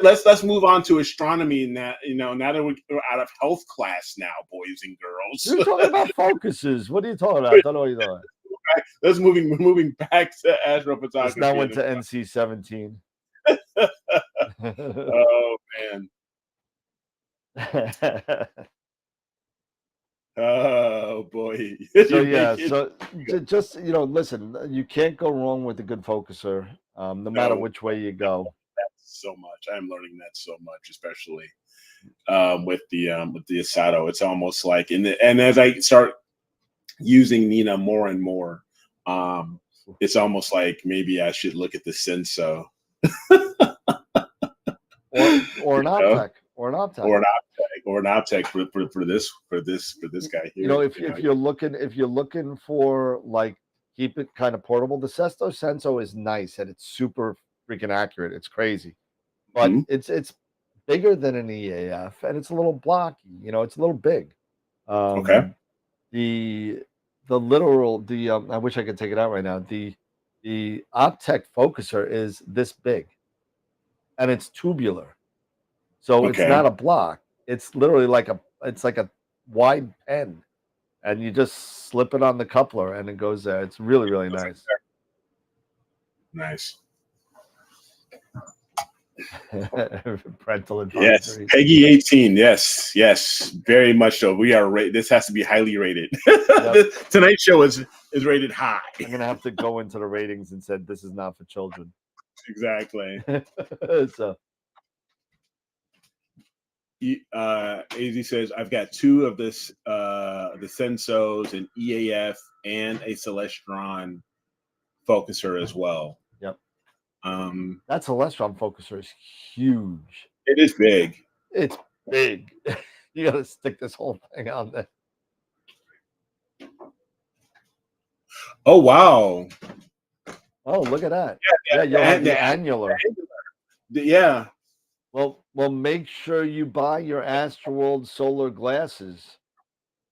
let's move on to astronomy. Now now that we're out of health class now, boys and girls. You're talking about focuses. What are you talking about? I don't know what you're talking about. Let's moving back to astrophotography. It's now went to NC-17. Oh man. Oh boy. So yeah, so just listen, you can't go wrong with a good focuser, no matter which way you go. That's so much. I'm learning that so much, especially with the Asato. It's almost like and as I start using Nina more and more, it's almost like maybe I should look at the Senso. or an Optech. Or an Optech for this guy here. If you're looking for like keep it kind of portable, the Sesto Senso is nice and it's super freaking accurate. It's crazy, but it's bigger than an EAF and it's a little blocky. It's a little big. Okay. The literal I wish I could take it out right now. The Optech focuser is this big, and it's tubular. So it's not a block. It's literally like a wide pen, and you just slip it on the coupler and it goes there. It's really, really nice. Nice. Parental advisory. Yes, Peggy 18. Yes, very much so. We are this has to be highly rated. Yep. Tonight's show is rated high. I'm gonna have to go into the ratings and said this is not for children. Exactly. So. AZ says I've got two of the Sensos, an EAF, and a Celestron focuser as well. Yep. That Celestron focuser is huge. It is big. It's big. You got to stick this whole thing on there. Oh wow! Oh, look at that. Yeah, you'll have the annular. Yeah. Well, make sure you buy your Astroworld solar glasses.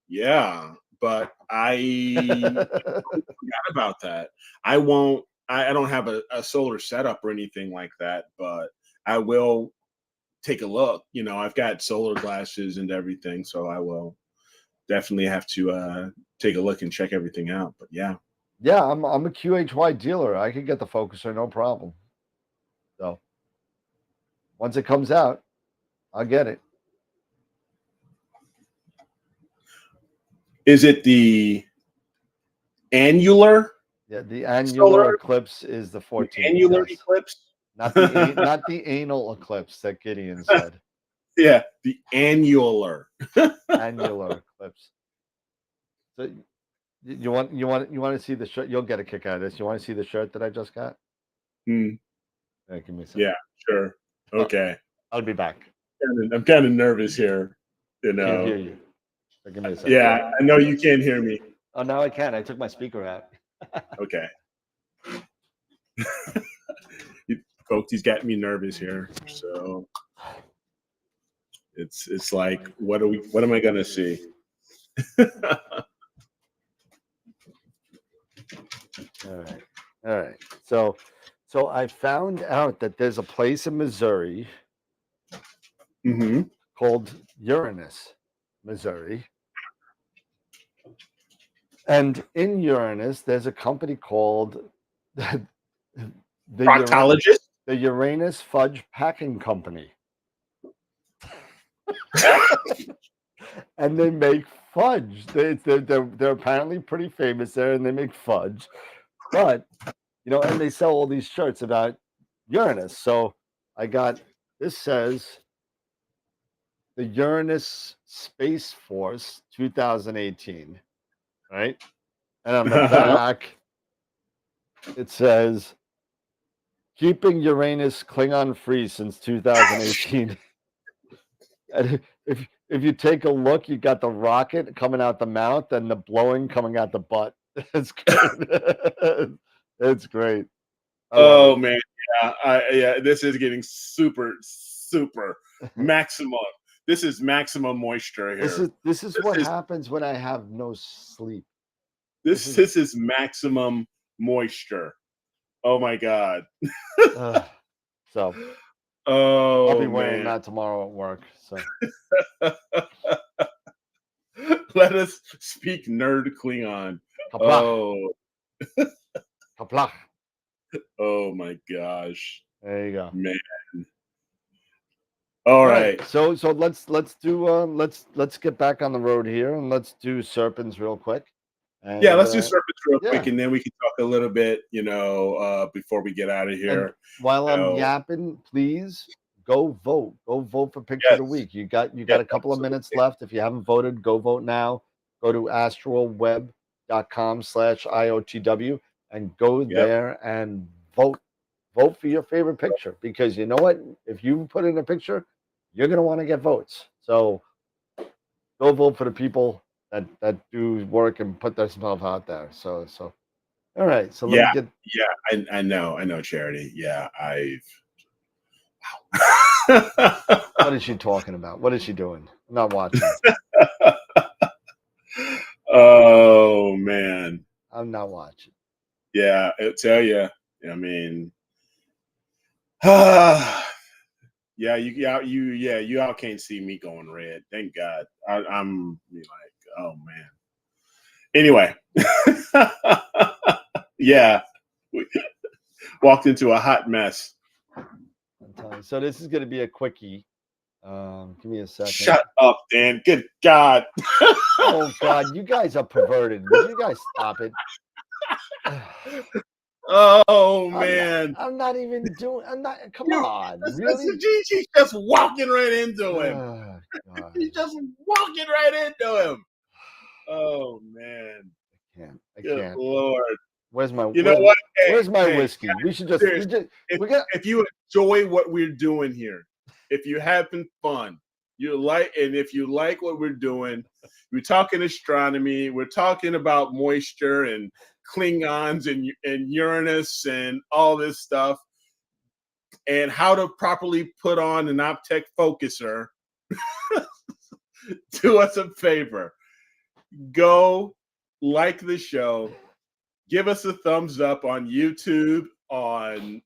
Yeah, but I forgot about that. I won't. I don't have a solar setup or anything like that, but I will take a look. I've got solar glasses and everything, so I will definitely have to take a look and check everything out. But yeah, I'm a QHY dealer. I could get the focuser, no problem. So. Once it comes out, I'll get it. Is it the annular? Yeah, the annular eclipse is the 14th. Annular eclipse? Not the anal eclipse that Gideon said. Yeah, the annular. Annular eclipse. So you want to see the shirt? You'll get a kick out of this. You want to see the shirt that I just got? Right, give me a second. Yeah, sure. Okay. I'll be back. I'm kind of nervous here. I can't hear you. So give me a second. Yeah, I know you can't hear me. Oh, now I can. I took my speaker out. Okay. Folks, he's got me nervous here. So it's like, what am I gonna see? All right. So I found out that there's a place in Missouri called Uranus, Missouri. And in Uranus, there's a company called the Proctologist? The Uranus Fudge Packing Company. And they make fudge. They're apparently pretty famous there, and they make fudge. But and they sell all these shirts about Uranus. So I got this says the Uranus Space Force 2018. right? And on the back, it says, keeping Uranus Klingon free since 2018. And if you take a look, you got the rocket coming out the mouth and the blowing coming out the butt. It's great. It's great. I love Oh it. man, yeah, this is getting super maximum. This is maximum moisture here. This is what happens when I have no sleep. This is maximum moisture. Oh my god. So Oh, I'll be wearing man. that tomorrow at work. So Let us speak nerd Klingon. Kapla. Oh, Kapla. oh my gosh, There you go. man. All right. So let's do let's get back on the road here and let's do Serpens real quick. And, yeah, let's do Serpens real yeah. quick, and then we can talk a little bit, before we get out of here. And while I'm yapping, please go vote. Go vote for Picture of the Week. You got a couple of minutes left. If you haven't voted, go vote now. Go to astralweb.com/IOTW and go there and vote. Vote for your favorite picture, because you know what? If you put in a picture, you're gonna want to get votes. So go vote for the people that do work and put themselves out there. So all right. So let me get. Yeah, I know, Charity. Yeah, What is she talking about? What is she doing? I'm not watching. Oh man, I'm not watching. Yeah, I'll tell you. I mean, you all can't see me going red. Thank God. I'm like, oh man. Anyway, yeah, we walked into a hot mess. So this is going to be a quickie. Give me a second. Shut up, Dan. Good God. Oh God, you guys are perverted. Will you guys stop it? Oh man. I'm not even doing. I'm not. Come on, really? She's just walking right into him. She's just walking right into him. Oh man. I Good can't. Lord. Where's my? You know what? Where's my whiskey? We should just. If you enjoy what we're doing here, if you're having fun, if you like what we're doing, we're talking astronomy, we're talking about moisture and Klingons and Uranus and all this stuff, and how to properly put on an optic focuser. Do us a favor. Go like the show. Give us a thumbs up on YouTube, on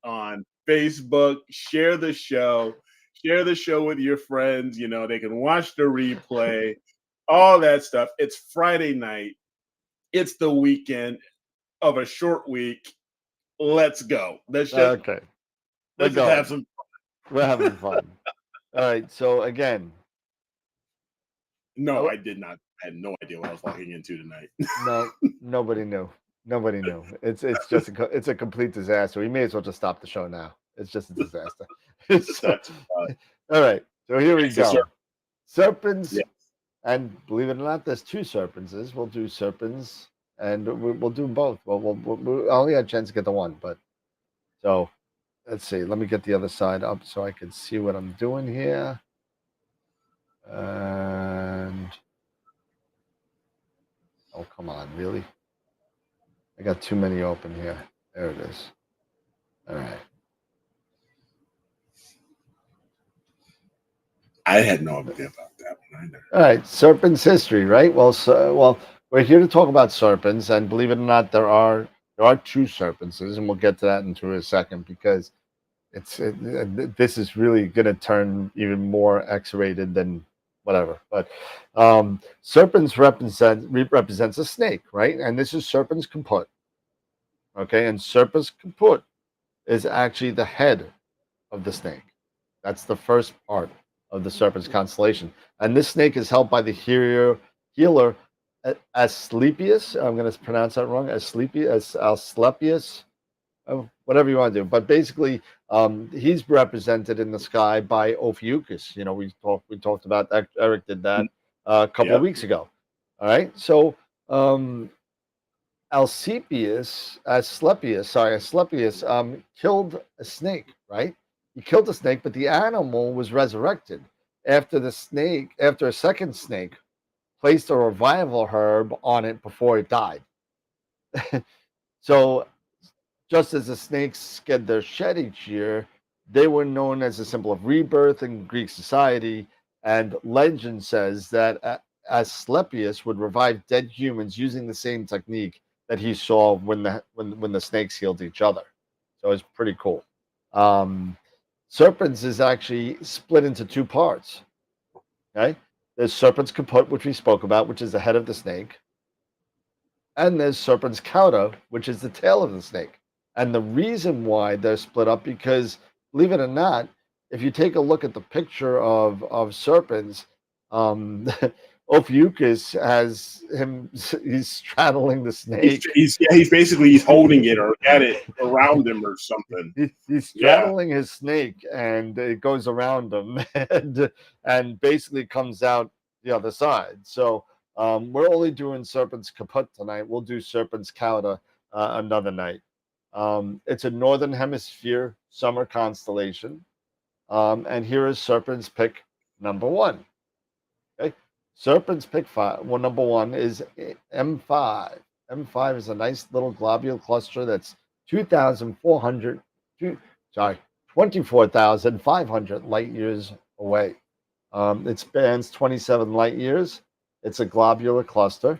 Facebook. Share the show. Share the show with your friends. They can watch the replay, all that stuff. It's Friday night. It's the weekend of a short week. Let's go. Let's just have some fun. We're having fun. All right. So again. No, I did not. I had no idea what I was walking into tonight. No, nobody knew. Nobody knew. It's just it's a complete disaster. We may as well just stop the show now. It's just a disaster. All right. So here we go. Serpens. Yes. And believe it or not, there's two Serpenses. We'll do Serpens, and we'll do both. We'll only had a chance to get the one, but so let's see. Let me get the other side up so I can see what I'm doing here. And oh, come on, really? I got too many open here. There it is. All right. I had no idea about that one either. All right, Serpens history, right? Well, we're here to talk about Serpens, and believe it or not, there are two Serpenses, and we'll get to that into a second, because this is really going to turn even more X-rated than whatever. But Serpens represents a snake, right? And this is Serpens kaput. Okay, and Serpens kaput is actually the head of the snake. That's the first part of the Serpens constellation. And this snake is held by the healer Asclepius. I'm going to pronounce that wrong. Asclepius, whatever you want to do. But basically, he's represented in the sky by Ophiuchus. We talked about that. Eric did that a couple of weeks ago. All right. So Asclepius killed a snake, right? He killed a snake, but the animal was resurrected after a second snake placed a revival herb on it before it died. So, just as the snakes get their shed each year, they were known as a symbol of rebirth in Greek society, and legend says that Asclepius would revive dead humans using the same technique that he saw when the snakes healed each other. So it's pretty cool. Serpens is actually split into two parts. Okay, there's Serpens caput, which we spoke about, which is the head of the snake, and there's Serpens cauda, which is the tail of the snake. And the reason why they're split up, because believe it or not, if you take a look at the picture of Serpens, Ophiuchus has him. He's straddling the snake. He's holding it or got it around him or something. He's straddling his snake, and it goes around him, and basically comes out the other side. So we're only doing Serpens caput tonight. We'll do Serpens cauda another night. It's a northern hemisphere summer constellation, and here is Serpens pick number one. Okay, Serpens pick number one is M5. M5 is a nice little globule cluster that's 24,500 light years away. It spans 27 light years. It's a globular cluster.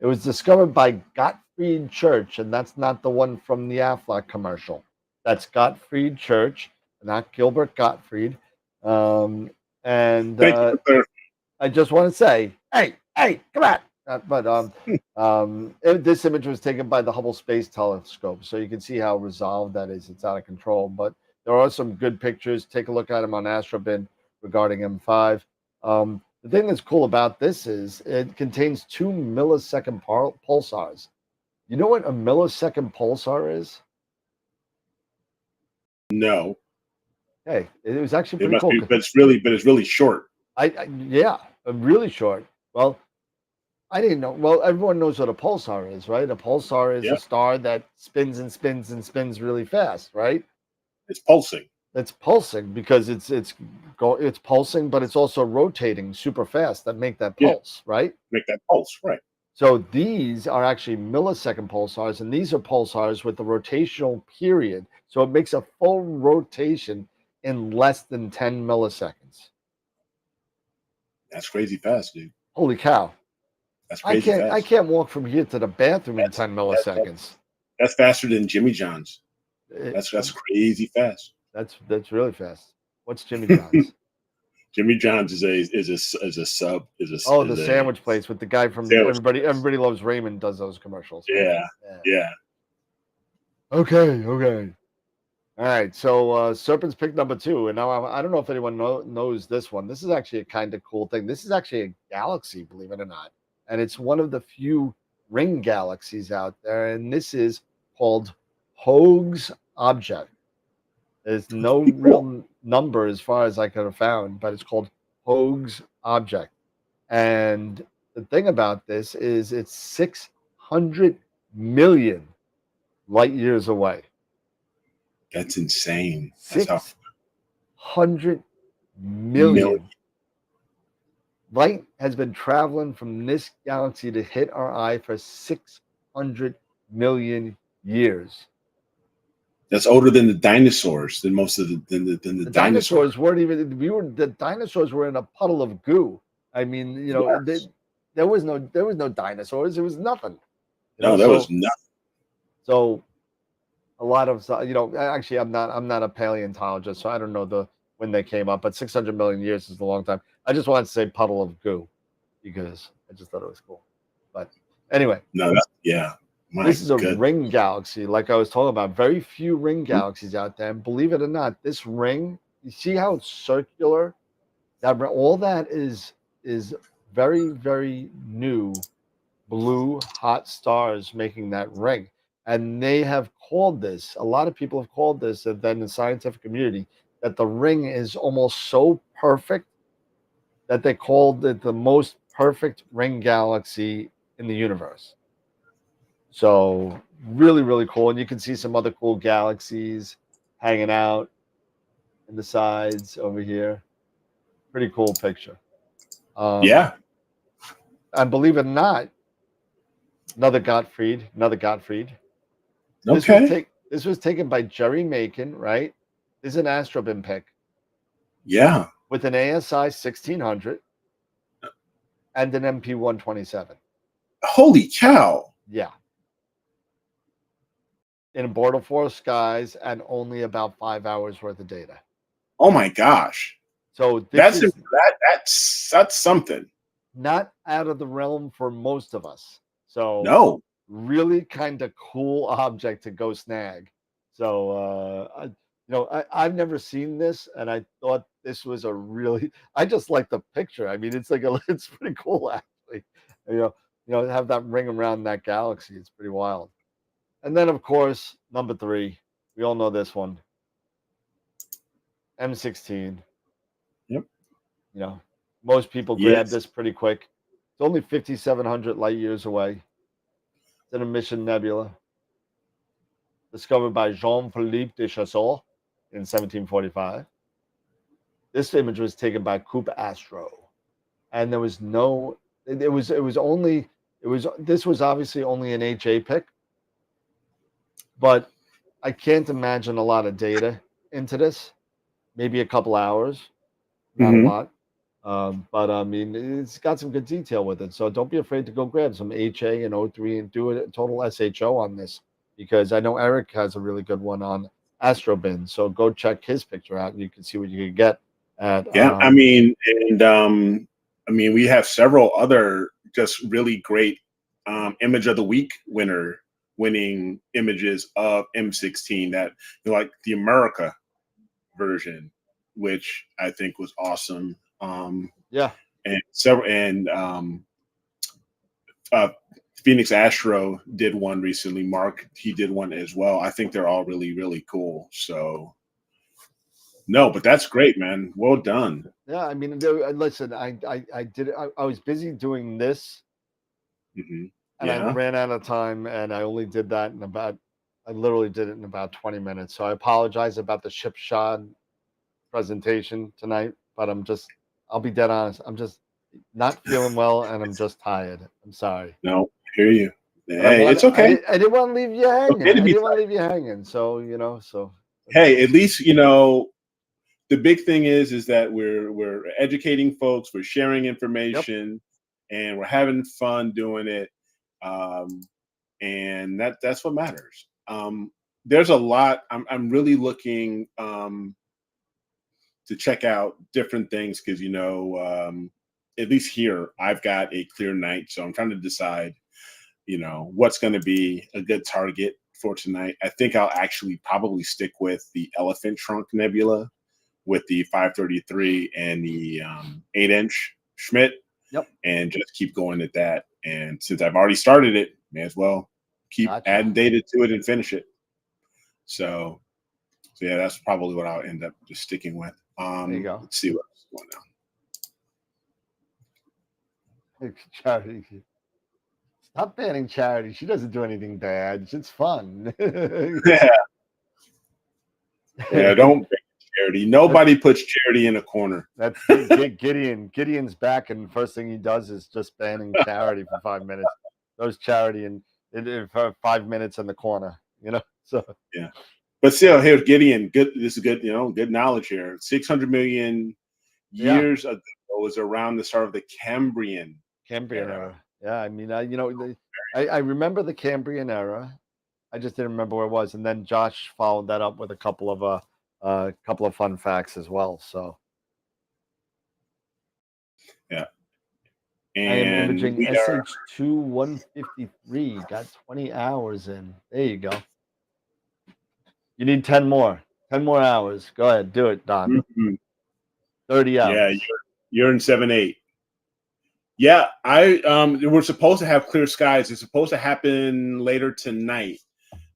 It was discovered by Gottfried Church, and that's not the one from the Aflac commercial. That's Gottfried Church, not Gilbert Gottfried. I just want to say, hey, come on. This image was taken by the Hubble Space Telescope, so you can see how resolved that is. It's out of control, but there are some good pictures. Take a look at them on Astrobin regarding M5. The thing that's cool about this is it contains 2 millisecond pulsars. You know what a millisecond pulsar is? No. Hey, it was actually pretty cool. But it's really short. Yeah, really short. Well, I didn't know. Well, everyone knows what a pulsar is, right? A pulsar is a star that spins and spins and spins really fast, right? It's pulsing. It's pulsing because it's pulsing, but it's also rotating super fast that make that pulse, right? Make that pulse, right? So these are actually millisecond pulsars, and these are pulsars with the rotational period. So it makes a full rotation in less than 10 milliseconds. That's crazy fast, dude. Holy cow. That's crazy fast. I can't walk from here to the bathroom in 10 milliseconds. That's faster than Jimmy John's. That's crazy fast. That's really fast. What's Jimmy John's? Jimmy John's is a sub. The sandwich place with the guy from Everybody Loves Raymond does those commercials. Yeah. Okay. All right, so Serpens pick number 2, and now I don't know if anyone knows this one. This is actually a kind of cool thing. This is actually a galaxy, believe it or not, and it's one of the few ring galaxies out there, and this is called Hoag's Object. There's no real number as far as I could have found, but it's called Hoag's Object. And the thing about this is it's 600 million light years away. That's insane. 600 million. Light has been traveling from this galaxy to hit our eye for 600 million years. That's older than the dinosaurs. Than most of the dinosaurs weren't even. The dinosaurs were in a puddle of goo. I mean, there was no dinosaurs. It was nothing. There was nothing. So, a lot of actually, I'm not a paleontologist, so I don't know when they came up. But 600 million years is a long time. I just wanted to say puddle of goo because I just thought it was cool. But anyway, this is a ring galaxy, like I was talking about. Very few ring galaxies out there. And believe it or not, this ring, you see how it's circular? All that is very, very new blue hot stars making that ring. And they have called this, a lot of people have called this, and then in the scientific community, that the ring is almost so perfect that they called it the most perfect ring galaxy in the universe. So really, really cool. And you can see some other cool galaxies hanging out in the sides over here. Pretty cool picture. Yeah. And believe it or not, another Gottfried. Okay. This was taken by Jerry Macon, right? This is an Astrobin pick Yeah. with an ASI 1600 and an MP 127. Holy cow. Yeah. In border forest skies and only about 5 hours worth of data. Oh my gosh. So That's something. Not out of the realm for most of us. So No. really kind of cool object to go snag. So I've never seen this, and I thought this was a really. I just like the picture. I mean, it's it's pretty cool actually. Have that ring around that galaxy. It's pretty wild. And then of course number 3, we all know this one. M16. Yep. Most people grab Yes. this pretty quick. It's only 5,700 light years away. It's an emission nebula discovered by Jean-Philippe de Chassol in 1745. This image was taken by Coupe Astro, and there was no. This was obviously only an HA pick, but I can't imagine a lot of data into this. Maybe a couple hours, not a lot. But I mean, it's got some good detail with it. So don't be afraid to go grab some HA and O3 and do a total SHO on this, because I know Eric has a really good one on Astrobin. So go check his picture out and you can see what you can get at. Yeah. I mean, we have several other just really great image of the week winning images of M16 that like the America version, which I think was awesome. Yeah. And Phoenix Astro did one recently. Mark, he did one as well. I think they're all really, really cool. So no, but that's great, man. Well done. Yeah, I mean, listen, I did. I was busy doing this, and I ran out of time, and I only did that in I literally did it in about 20 minutes. So I apologize about the ship shot presentation tonight, but I'll be dead honest. I'm just not feeling well, and I'm just tired. I'm sorry. No, I hear you. Hey, it's okay. I didn't want to leave you hanging. Okay, I didn't want to leave you hanging. So hey, at least the big thing is that we're educating folks, we're sharing information, and we're having fun doing it, and that's what matters. There's a lot. I'm really looking to check out different things because at least here I've got a clear night, so I'm trying to decide what's going to be a good target for tonight. I think I'll actually probably stick with the Elephant Trunk Nebula with the 533 and the 8-inch Schmidt. And just keep going at that. And since I've already started it, may as well keep adding data to it and finish it. So yeah, that's probably what I'll end up just sticking with. There you go. Let's see what's going on. Charity. Stop banning Charity. She doesn't do anything bad. It's fun. Yeah, don't ban Charity. Nobody puts Charity in a corner. That's Gideon. Gideon's back, and the first thing he does is just banning Charity for 5 minutes. Those Charity for 5 minutes in the corner. So yeah. But still, here's Gideon. Good. This is good. Good knowledge here. 600 million years ago was around the start of the Cambrian era. Yeah, I mean, I remember the Cambrian era. I just didn't remember where it was, and then Josh followed that up with a couple of fun facts as well. So yeah, and I am imaging SH2 153. Got 20 hours in. There you go. You need 10 more. 10 more hours. Go ahead, do it, Don. 30 hours. Yeah, you're in 7-8. Yeah, we're supposed to have clear skies. It's supposed to happen later tonight.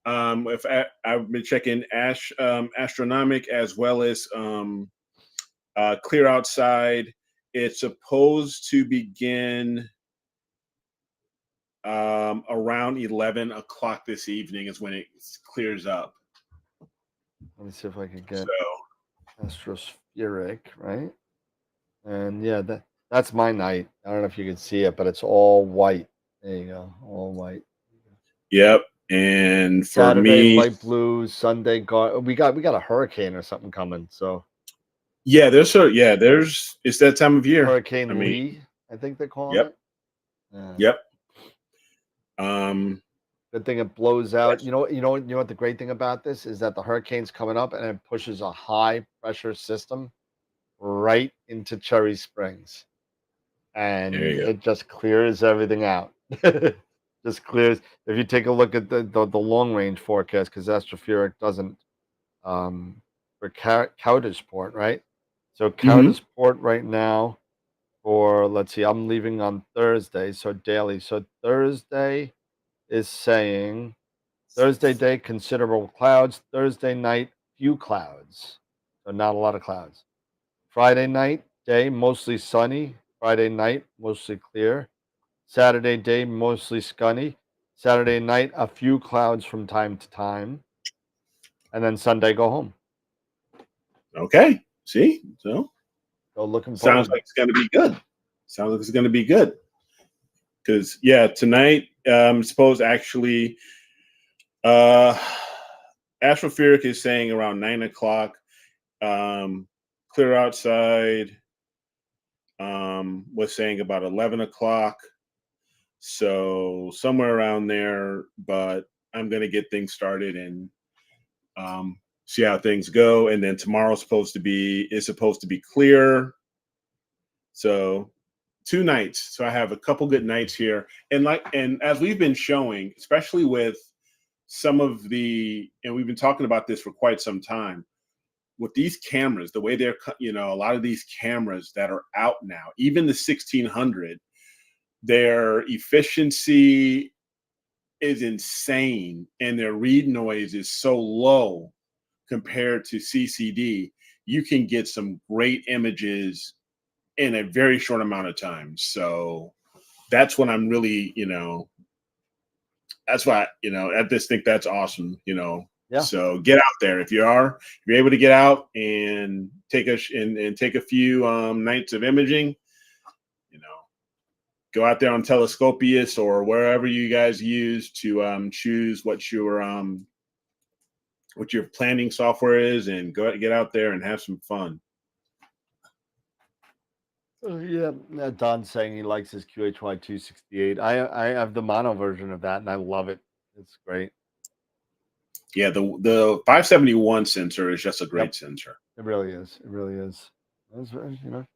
If I've been checking Astronomic as well as Clear Outside. It's supposed to begin around 11 o'clock this evening is when it clears up. Let me see if I can get So Astrospheric, right? And yeah, that's my night. I don't know if you can see it, but it's all white. There you go, all white. yep. And for Saturday, me, light blue. Sunday, we got a hurricane or something coming. So yeah, there's it's that time of year. Hurricane I mean, Lee, I think they're calling yep, it. Yeah. yep. Good thing it blows out. You know what the great thing about this is that the hurricane's coming up and it pushes a high pressure system right into Cherry Springs, and There you go. it just clears everything out. Just clears. If you take a look at the long range forecast, because Astroperic doesn't for Coudersport, right? So Coudersport right now for, let's see, I'm leaving on Thursday, so daily. So Thursday is saying Thursday day considerable clouds. Thursday night few clouds, so not a lot of clouds. Friday night day mostly sunny. Friday night mostly clear. Saturday day mostly sunny. Saturday night a few clouds from time to time, and then Sunday go home. Okay. See, so Looking sounds forward. like it's going to be good. Sounds like it's going to be good. Because yeah, tonight, suppose actually, Astroperic is saying around 9 o'clock, clear outside. Was saying about 11 o'clock. So somewhere around there, but I'm going to get things started and see how things go. And then tomorrow's supposed to be clear. So 2 nights. So I have a couple good nights here. And as we've been showing, especially with some of and we've been talking about this for quite some time, with these cameras, the way they're, a lot of these cameras that are out now, even the 1600, their efficiency is insane and their read noise is so low compared to CCD. You can get some great images in a very short amount of time. So that's what I'm really, that's why, I just think that's awesome, Yeah. So get out there if you're able to get out and take a few nights of imaging. Go out there on Telescopius or wherever you guys use to choose what your planning software is, and get out there and have some fun. Yeah, Don's saying he likes his QHY 268. I have the mono version of that, and I love it. It's great. Yeah, the 571 sensor is just a great sensor. It really is. It really is.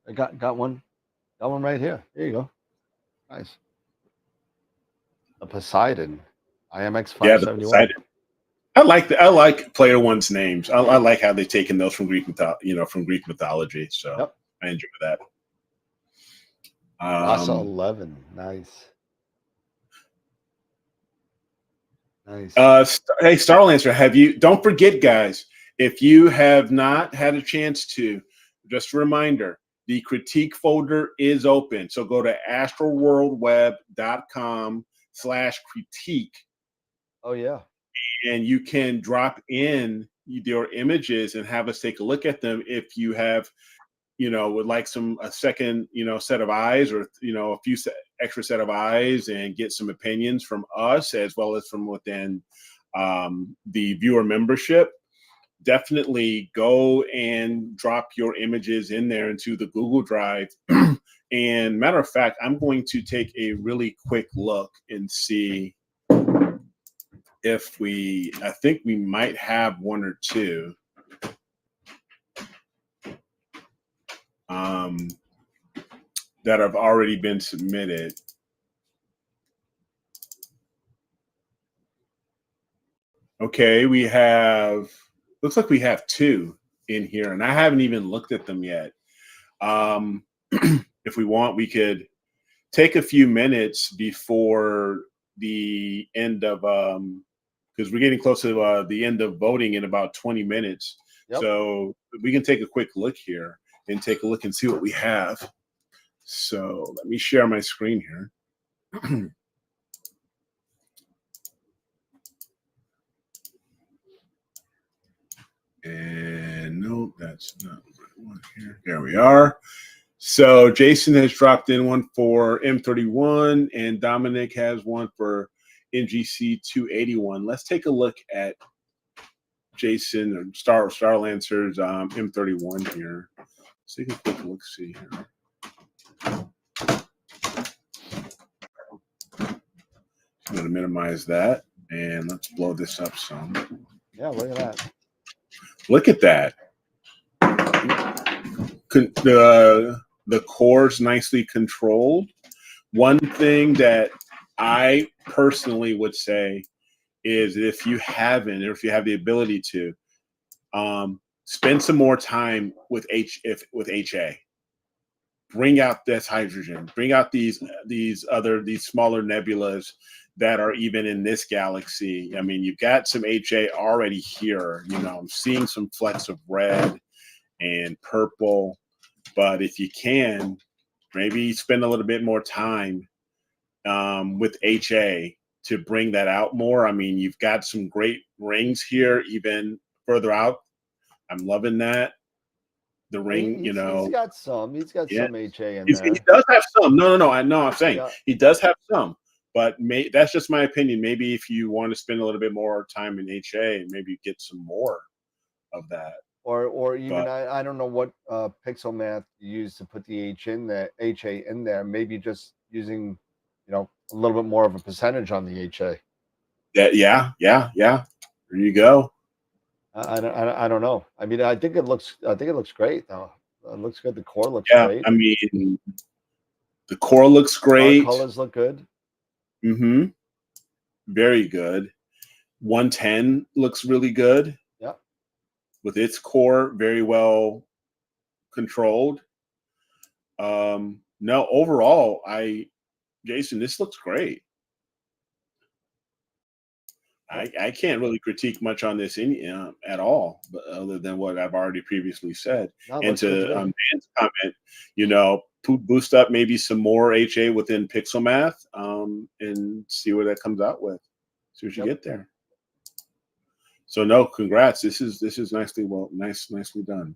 I got one right here. There you go. Nice. The Poseidon, IMX 571. Yeah, the Poseidon. I like Player One's names. I like how they've taken those from Greek mythology. So I enjoy that. NASA 11, nice. Nice. Hey, Starlancer, don't forget, guys, if you have not had a chance to, just a reminder, the critique folder is open. So go to astroworldweb.com/critique. Oh, yeah. And you can drop in your images and have us take a look at them if you have, would like a second, set of eyes, or, a few extra set of eyes, and get some opinions from us as well as from within the viewer membership. Definitely go and drop your images in there into the Google Drive. And matter of fact, I'm going to take a really quick look and see if I think we might have one or two. That have already been submitted. Okay, looks like we have 2 in here, and I haven't even looked at them yet. If we want, we could take a few minutes before the end of, because we're getting close to the end of voting in about 20 minutes. Yep. So we can take a quick look here and take a look and see what we have. So let me share my screen here. that's not the right one here. There we are. So Jason has dropped in one for M31, and Dominic has one for NGC281. Let's take a look at Jason or Starlancer's M31 here. So you can take a look, see here. I'm going to minimize that, and let's blow this up some. Yeah, look at that. Look at that. The core's nicely controlled. One thing that I personally would say is if you haven't, or if you have the ability to, spend some more time with HA. Bring out this hydrogen. Bring out these smaller nebulas that are even in this galaxy. I mean, you've got some HA already here. You know, I'm seeing some flecks of red and purple. But if you can, maybe spend a little bit more time with HA to bring that out more. I mean, you've got some great rings here, even further out. I'm loving that. The ring, He's got some. He's got some HA in there. He does have some. No. I know. I'm saying he does have some. But that's just my opinion. Maybe if you want to spend a little bit more time in HA, and maybe get some more of that. Or even I don't know what pixel math you use to put the HA in there. Maybe just using, a little bit more of a percentage on the HA. Yeah. There you go. I don't know. I mean, I think it looks great though. It looks good. The core looks great. I mean, the core looks great. Colors look good. Mm-hmm. Very good. 110 looks really good. With its core very well controlled. No, overall, Jason, this looks great. I can't really critique much on this at all, but other than what I've already previously said. And to Dan's comment, boost up maybe some more HA within Pixel Math, and see where that comes out with. See what you get there. So no, congrats. This is nicely done.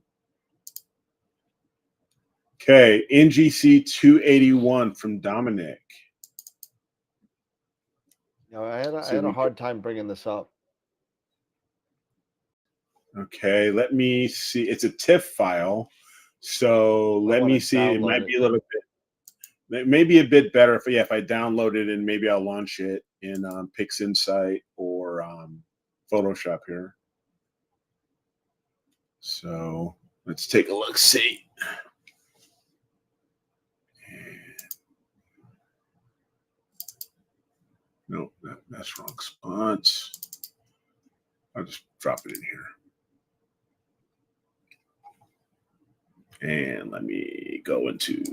Okay, NGC 281 from Dominic. I had a hard time bringing this up. Okay, let me see. It's a TIFF file, so let me see. It might be a little bit. It may be a bit better if I download it, and maybe I'll launch it in PixInsight or Photoshop here. So let's take a look. See. No, that's wrong spot. I'll just drop it in here. And let me go into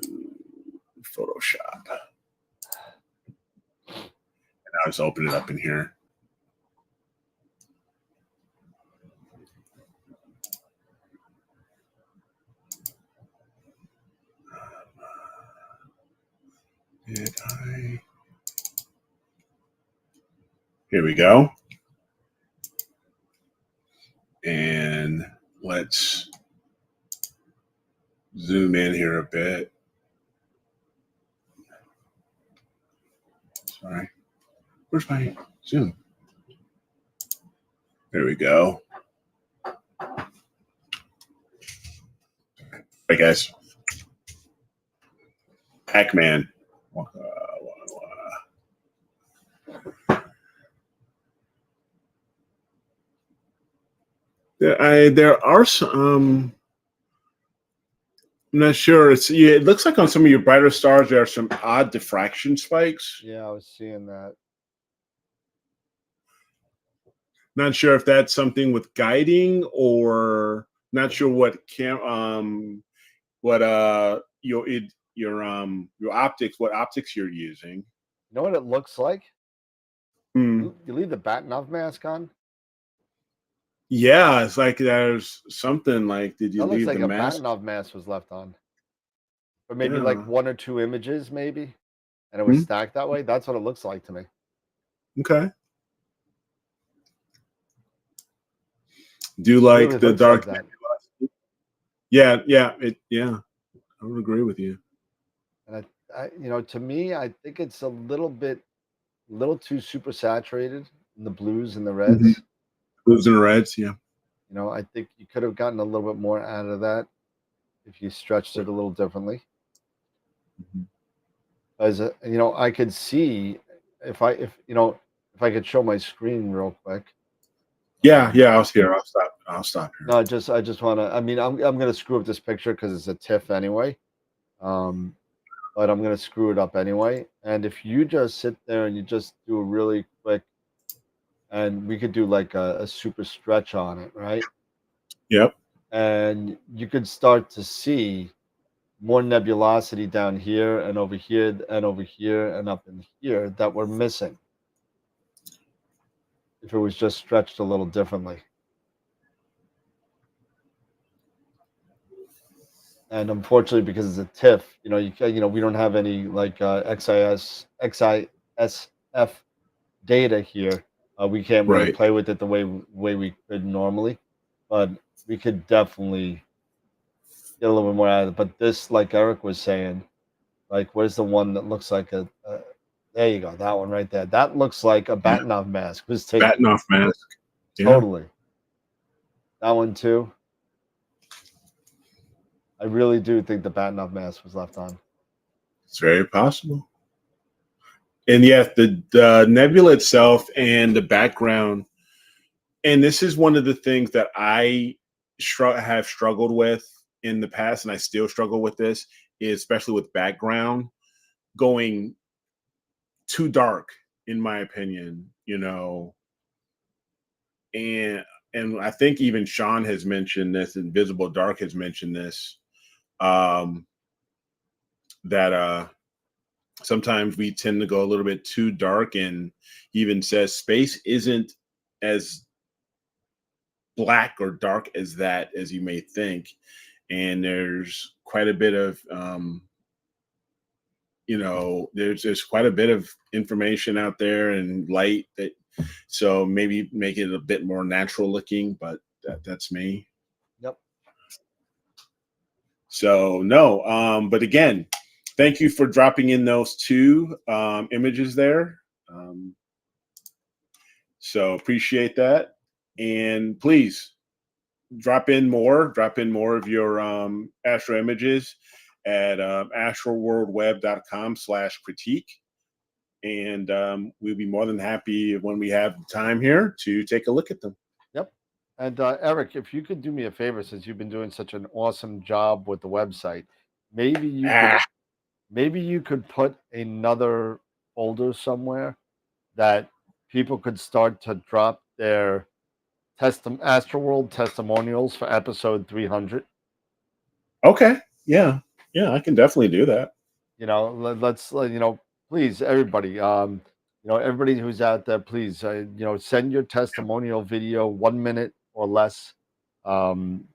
Photoshop. And I'll just open it up in here. Here we go. And let's zoom in here a bit. Sorry. Where's my zoom? There we go. All right, guys. Pac-Man. There are some. I'm not sure. It looks like on some of your brighter stars there are some odd diffraction spikes. Yeah, I was seeing that. Not sure if that's something with guiding, or not sure what your optics, what optics you're using. You know what it looks like? You leave the Batinov mask on? Yeah, it's like there's something like, did you leave the mask? That looks like a Batinov mask was left on. Or maybe like one or two images, maybe. And it was stacked that way. That's what it looks like to me. Okay. Do you like the dark nebula? Yeah, I would agree with you. And to me, I think it's a little too super saturated in the blues and the Mm-hmm. reds. Blues and reds, yeah. I think you could have gotten a little bit more out of that if you stretched it a little differently. Mm-hmm. As I could see if I could show my screen real quick. Yeah, I'll here. I'll stop here. No, I just want to. I mean, I'm gonna screw up this picture because it's a TIFF anyway. But I'm gonna screw it up anyway. And if you just sit there and you just do a really quick, and we could do like a super stretch on it, right? Yep. And you could start to see more nebulosity down here and over here and over here and up in here that we're missing if it was just stretched a little differently. And unfortunately, because it's a TIFF, we don't have any like XISF data here. We can't really Right. play with it the way we could normally, but we could definitely get a little bit more out of it. But this, like Eric was saying, like where's the one that looks like there you go, that one right there. That looks like a Batinov mask was taken. Batinov mask. Yeah. Totally. That one too. I really do think the Batinov mask was left on. It's very possible. And yes, the nebula itself and the background, and this is one of the things that I have struggled with in the past, and I still struggle with this, is especially with background going too dark, in my opinion, and I think even Sean has mentioned this, Invisible Dark has mentioned this, that sometimes we tend to go a little bit too dark, and he even says space isn't as black or dark as that as you may think, and there's quite a bit of there's quite a bit of information out there and light that, so maybe make it a bit more natural looking, but that's me. Yep. So no, but again, thank you for dropping in those two images there. So appreciate that. And please drop in more of your astro images at astroworldweb.com/critique. And we'll be more than happy when we have time here to take a look at them. Yep. And Eric, if you could do me a favor, since you've been doing such an awesome job with the website, maybe you could put another folder somewhere that people could start to drop their Astroworld testimonials for episode 300. Okay. Yeah, I can definitely do that. Let's please, everybody, everybody who's out there, please, send your testimonial video 1 minute or less to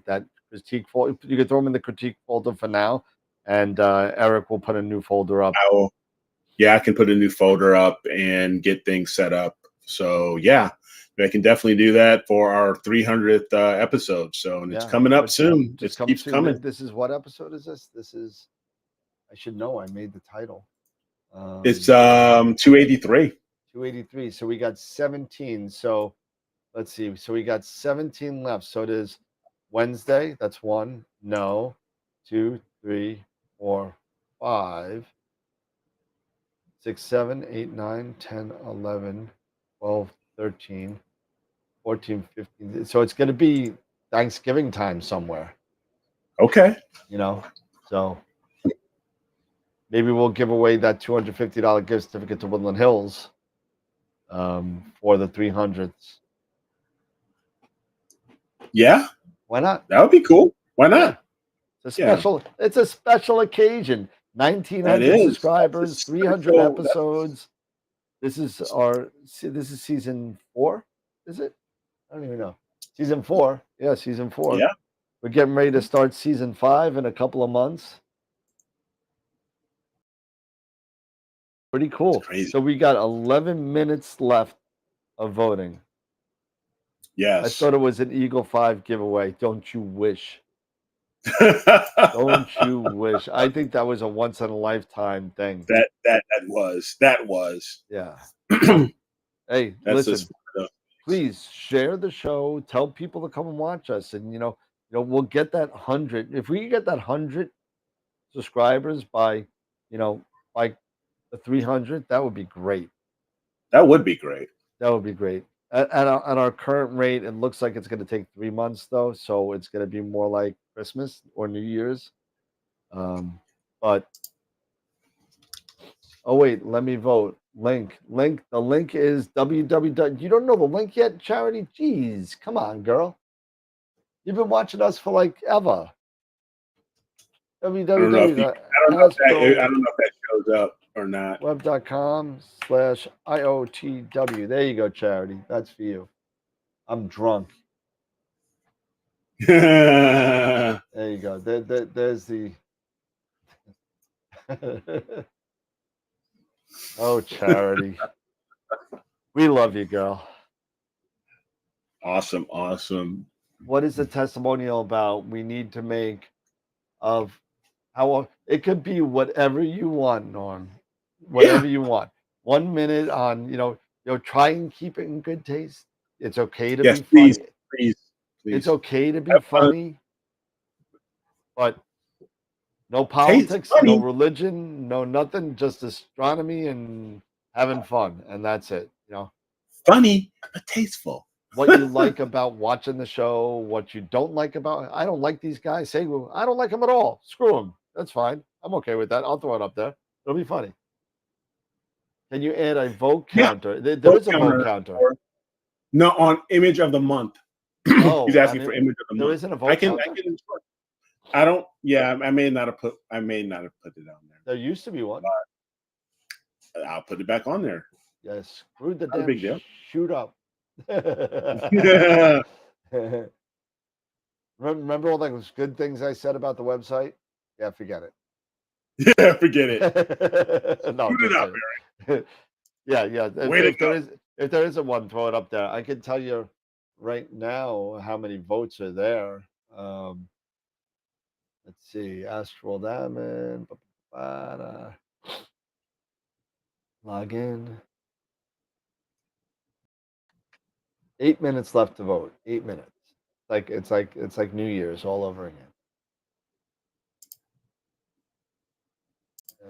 that critique folder. You can throw them in the critique folder for now, and Eric will put a new folder up. I can put a new folder up and get things set up. So yeah, I can definitely do that for our 300th episode. So, and it's coming up soon. It keeps coming. This is, what episode is this? This is, I should know. I made the title. It's 283. 283. So we got 17. So let's see. So we got 17 left. So it is Wednesday. That's 1. No. 2, 3, 4, 5, 6, 7, 8, 9, 10, 11, 12, 13, 14, 15. So it's going to be Thanksgiving time somewhere. Okay. So maybe we'll give away that $250 gift certificate to Woodland Hills for the 300s. Yeah. Why not? That would be cool. Why not? Yeah. It's a special occasion. 1,900 subscribers, 300 episodes. This is season 4, is it? I don't even know. Season 4. Yeah, season 4. Yeah. We're getting ready to start season 5 in a couple of months. Pretty cool. So we got 11 minutes left of voting. I Yes. thought it was an Eagle 5 giveaway. Don't you wish? Don't you wish? I think that was a once in a lifetime thing. that was. Yeah. That's Hey, just listen, please share the show. Tell people to come and watch us, and we'll get that 100. If we get that 100 subscribers by by the 300, that would be great. that would be great. That would be great. At our current rate, it looks like it's going to take 3 months though, so it's going to be more like Christmas or New Year's. But oh wait, let me vote. Link. The link is www. You don't know the link yet, Charity? Jeez, come on, girl. You've been watching us for like ever. I don't know if that shows up or not. web.com/IOTW. There you go, Charity. That's for you. I'm drunk. There you go. There's the. Oh, Charity. We love you, girl. Awesome. What is the testimonial about? We need to make of how it could be whatever you want, Norm. Whatever you want. 1 minute on, try and keep it in good taste. It's okay to be please, funny. please. It's okay to be funny, but no politics, no religion, no nothing, just astronomy and having fun, and that's it. Funny but tasteful. What you like about watching the show, what you don't like about. I don't like these guys. Say, well, I don't like them at all. Screw them. That's fine. I'm okay with that. I'll throw it up there. It'll be funny. Can you add a vote counter? There is a vote counter. No, on image of the month. Oh, he's asking for image of the month. There isn't a vote counter. I don't. Yeah, I may not have put it on there. There used to be one. I'll put it back on there. Yes, screw the Not a damn big deal. shoot up. Remember all those good things I said about the website? Yeah, forget it. Yeah, forget it. No, put it up, Eric. Yeah. If there isn't one, throw it up there. I can tell you right now how many votes are there. Let's see. Astral Diamond. Log in. 8 minutes left to vote. 8 minutes. It's like New Year's all over again.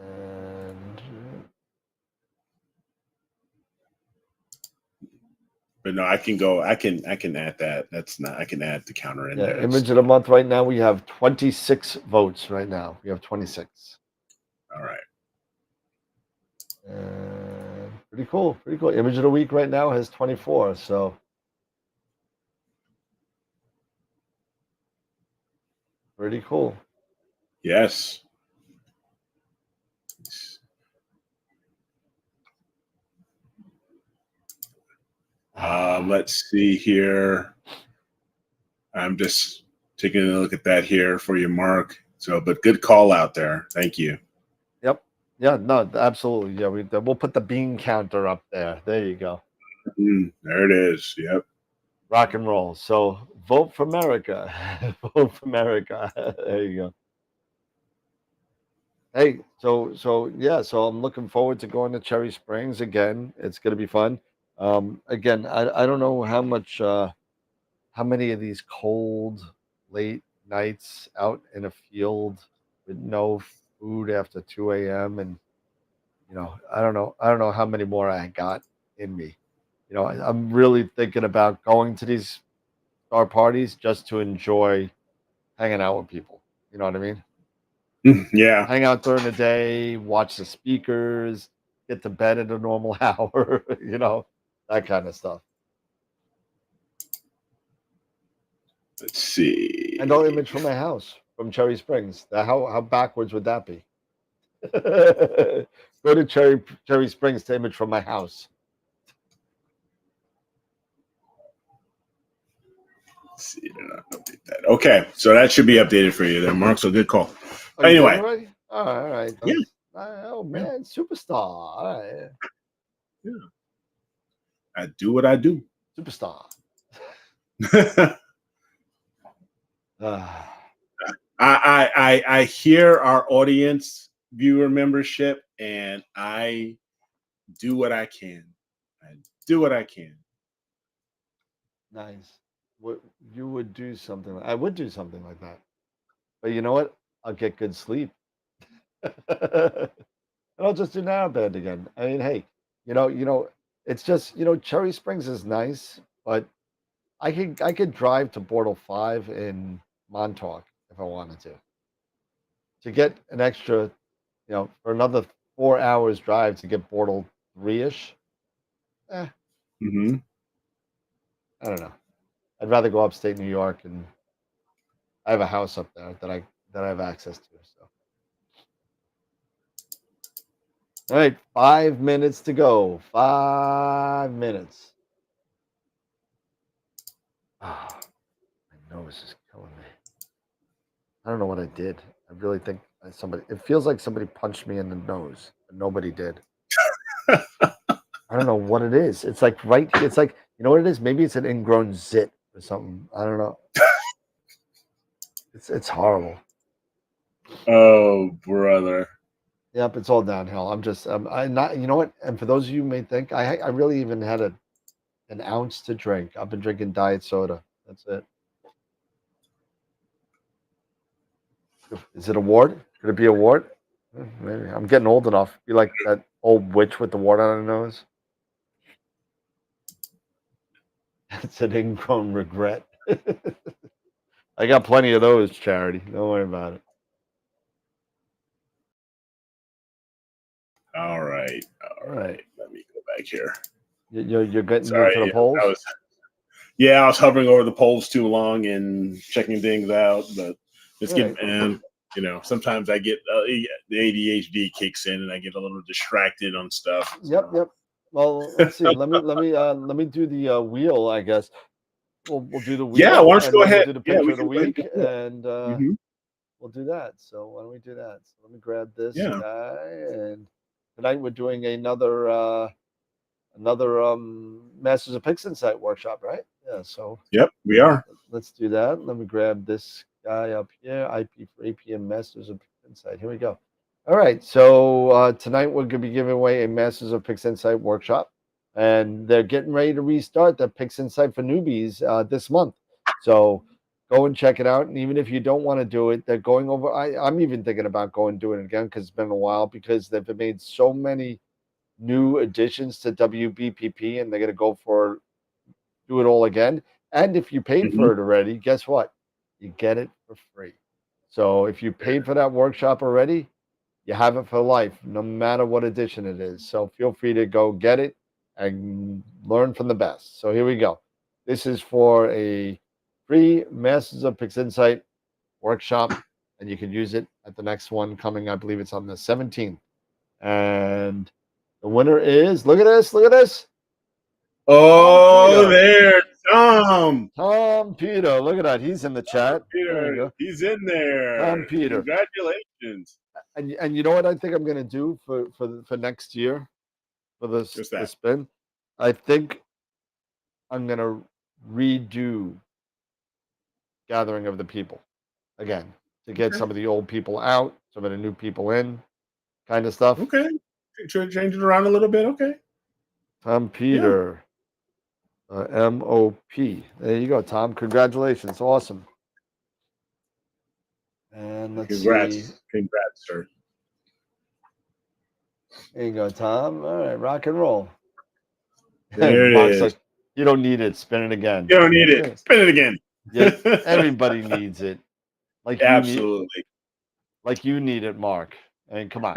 And but no, I can go. I can add that. That's not. I can add the counter in there. Image of the month right now. We have 26 votes right now. We have 26. All right. Pretty cool. Image of the week right now has 24. So pretty cool. Yes. Let's see here. I'm just taking a look at that here for you, Mark. So, but good call out there. Thank you. Yep. Yeah. No. Absolutely. Yeah. We'll put the bean counter up there. There you go. There it is. Yep. Rock and roll. So vote for America. Vote for America. There you go. Hey, so I'm looking forward to going to Cherry Springs again. It's going to be fun. Again, I don't know how many of these cold late nights out in a field with no food after 2 a.m. and I don't know how many more I got in me. I'm really thinking about going to these star parties just to enjoy hanging out with people. You know what I mean? Yeah. Hang out during the day, watch the speakers, get to bed at a normal hour, that kind of stuff. Let's see. And no image from my house from Cherry Springs. How backwards would that be? Go to Cherry Springs to image from my house. Let's see. Update that. Okay, so that should be updated for you there, Mark. So good call. Anyway. All right. Yeah. Oh man, superstar. All right. Yeah. I do what I do. Superstar. I hear our audience viewer membership, and I do what I can. I do what I can. Nice. What you would do something I would do something like that. But you know what? I'll get good sleep. And I'll just do narrow band again. I mean, hey, it's just, Cherry Springs is nice, but I could drive to Bortle 5 in Montauk if I wanted to get an extra, for another 4 hours drive to get Bortle 3-ish. Mm-hmm. I don't know. I'd rather go upstate New York, and I have a house up there that I have access to. So, all right, 5 minutes to go. 5 minutes. Ah, my nose is killing me. I don't know what I did. I really think it feels like somebody punched me in the nose, but nobody did. I don't know what it is. It's like it's like, you know what it is? Maybe it's an ingrown zit or something. I don't know. It's horrible. Oh, brother. Yep, it's all downhill. I'm not, you know what? And for those of you who may think, I really even had an ounce to drink. I've been drinking diet soda. That's it. Is it a wart? Could it be a wart? Maybe. I'm getting old enough. Be like that old witch with the wart on her nose. It's an ingrown regret. I got plenty of those, Charity. Don't worry about it. All right. Let me go back here. You're getting Sorry, into the polls? I was hovering over the polls too long and checking things out, but it's getting, and sometimes I get the ADHD kicks in and I get a little distracted on stuff. Yep. Well, let's see. Let me do the wheel, I guess. We'll do the wheel. Yeah, why don't you go ahead? We'll do the picture of the week, and Mm-hmm. we'll do that. So why don't we do that? So let me grab this Yeah. guy, and tonight we're doing another Masters of Pix Insight workshop, right? Yeah. So Yep, we are. let's do that. Let me grab this guy up here. IP for APM Masters of Pix Insight. Here we go. All right. So tonight we're going to be giving away a Masters of Pix Insight workshop, and they're getting ready to restart the Pix Insight for newbies this month. So go and check it out. And even if you don't want to do it, they're going over. I'm even thinking about going and doing it again because it's been a while, because they've made so many new additions to WBPP, and they're going to do it all again. And if you paid for it already, guess what? You get it for free. So if you paid for that workshop already, you have it for life, no matter what edition it is. So feel free to go get it and learn from the best. So here we go. This is for a free Masters of Pix Insight workshop, and you can use it at the next one coming. I believe it's on the 17th. And the winner is, look at this. Oh, there, Tom. Tom Peter. Look at that. He's in the chat. Peter, he's in there. Tom Peter. Congratulations. And you know what I think I'm going to do for next year for the spin? I think I'm going to redo Gathering of the People again to get some of the old people out, some of the new people in, kind of stuff. Okay. Change it around a little bit. Okay. Tom Peter. MOP. There you go, Tom. Congratulations. Awesome. And let's see. Congrats, sir. There you go, Tom. All right, rock and roll. There it is. Like, you don't need it. Spin it again. You don't need it. Spin it again. Yeah, everybody needs it. Like absolutely. Like you need it, Mark. I mean, come on.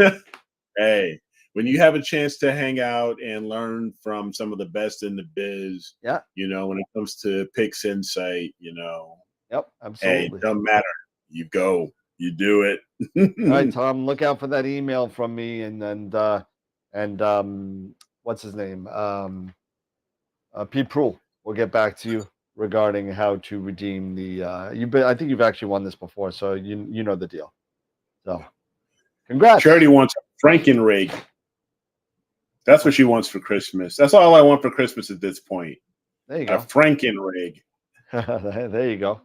Hey, when you have a chance to hang out and learn from some of the best in the biz, when it comes to Pix Insight, Yep, absolutely. Hey, it doesn't matter. You go, you do it. All right, Tom, look out for that email from me, and what's his name? Pete Proul will get back to you regarding how to redeem the. I think you've actually won this before, so you know the deal. So, congrats. Charity wants a Frankenrig. That's what she wants for Christmas. That's all I want for Christmas at this point. There you go. A Frankenrig. There you go.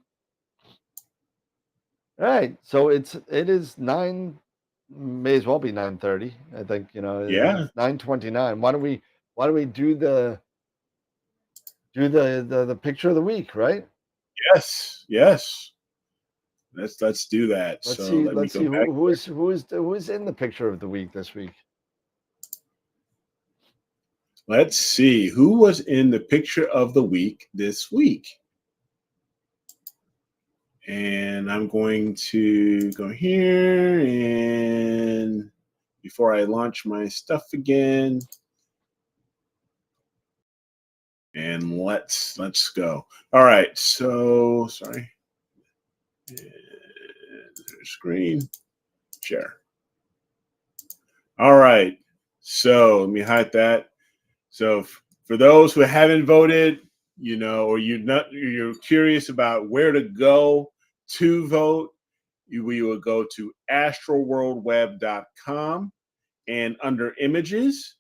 All right, so it is 9, may as well be 9:30. I think, Yeah. it's 9:29. Why don't we do the picture of the week, right? Yes. Let's do that. Let's So see let me let's go see back. who is in the picture of the week this week. Let's see who was in the picture of the week this week. And I'm going to go here, and before I launch my stuff again, and let's go. All right, so sorry. Screen share. All right, so let me hide that. So for those who haven't voted, or you're curious about where to go to vote, we will go to astroworldweb.com, and under images,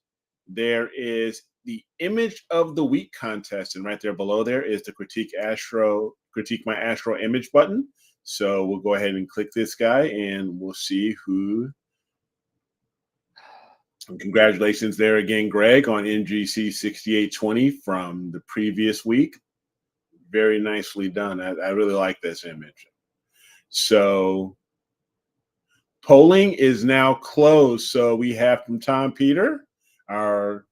there is the image of the week contest, and right there below there is the critique my astro image button. So we'll go ahead and click this guy, and we'll see who. And congratulations there again, Greg, on NGC6820 from the previous week. Very nicely done. I really like this image. So polling is now closed. So we have from Tom Peter, our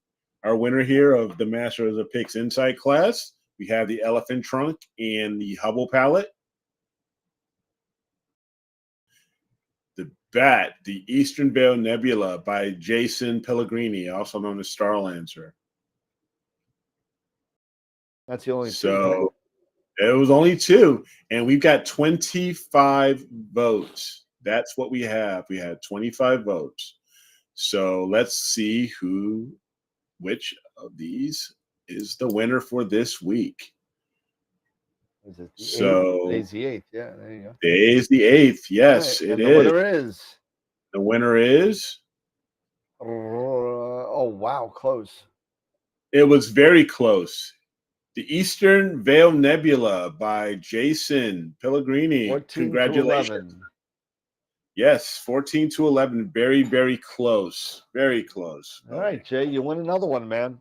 winner here of the Master of the Picks Insight class. We have the Elephant Trunk and the Hubble palette. The Bat, the Eastern Veil Nebula by Jason Pellegrini, also known as Starlancer. That's the only So it was only 2, and we've got 25 votes. That's what we have. We had 25 votes. So let's see which of these is the winner for this week. Is it the So 8th? Today's the 8th. Yeah, there you go. Today is the 8th. Yes, Right, it and is. the winner is. The winner is. Oh wow, close. It was very close. The Eastern Veil Nebula by Jason Pellegrini. 14 Congratulations. to 11. Yes, 14 to 11. Very, very close. Very close. All right, Jay, you win another one, man.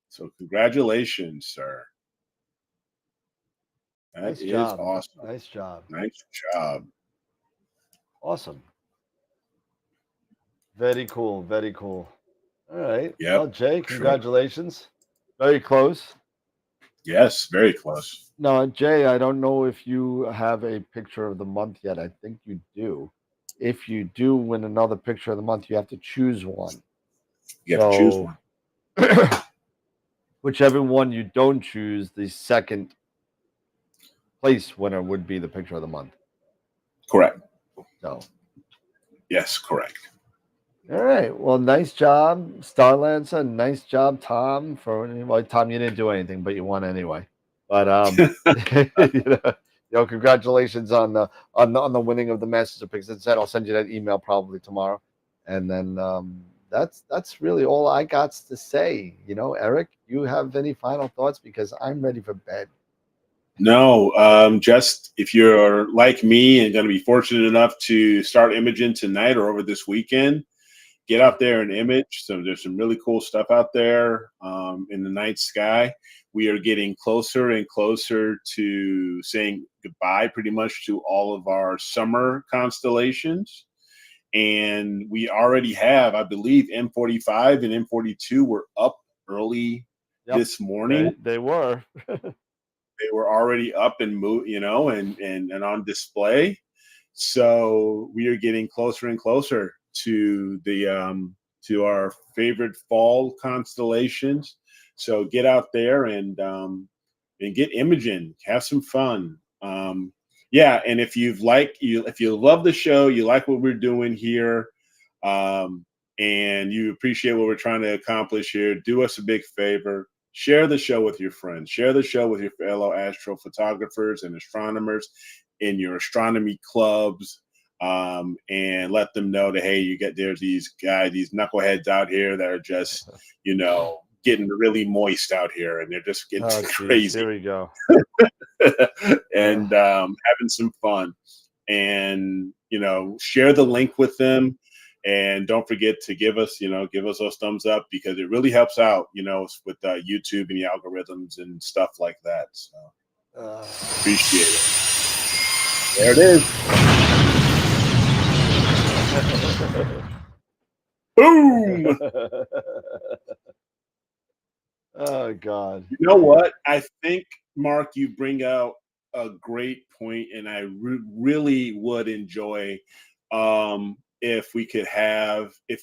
So congratulations, sir. Nice That is job. awesome. Nice job. Nice job. Awesome. Very cool. Very cool. All right. Yep, Well, Jay, sure. congratulations. Very close. Yes, very close. No, Jay, I don't know if you have a picture of the month yet. I think you do. If you do win another picture of the month, you have to choose one. You have to choose one. Whichever one you don't choose, the second place winner would be the picture of the month. Correct. So, yes, correct. All right. Well, nice job, Starlancer. Nice job, Tom. Tom, you didn't do anything, but you won anyway. But congratulations on the winning of the Masters of Picks. Instead, I'll send you that email probably tomorrow, and then that's really all I got to say. Eric, you have any final thoughts? Because I'm ready for bed. No, just if you're like me and going to be fortunate enough to start imaging tonight or over this weekend, get out there and image. So there's some really cool stuff out there in the night sky. We are getting closer and closer to saying goodbye pretty much to all of our summer constellations. And we already have, I believe, M45 and M42 were up early this morning. They were. They were already up and and on display. So we are getting closer and closer to the to our favorite fall constellations. So get out there and get imaging, have some fun. And if you love the show, you like what we're doing here, and you appreciate what we're trying to accomplish here, do us a big favor. Share the show with your friends. Share the show with your fellow astrophotographers and astronomers in your astronomy clubs, and let them know that, hey, there's these guys, these knuckleheads out here that are just, getting really moist out here, and they're just getting crazy. Here we go. and having some fun. And, share the link with them. And don't forget to give us those thumbs up, because it really helps out, with YouTube and the algorithms and stuff like that. So appreciate it. There it is. Boom. Oh God. You know what? I think, Mark, you bring out a great point, and I really would enjoy if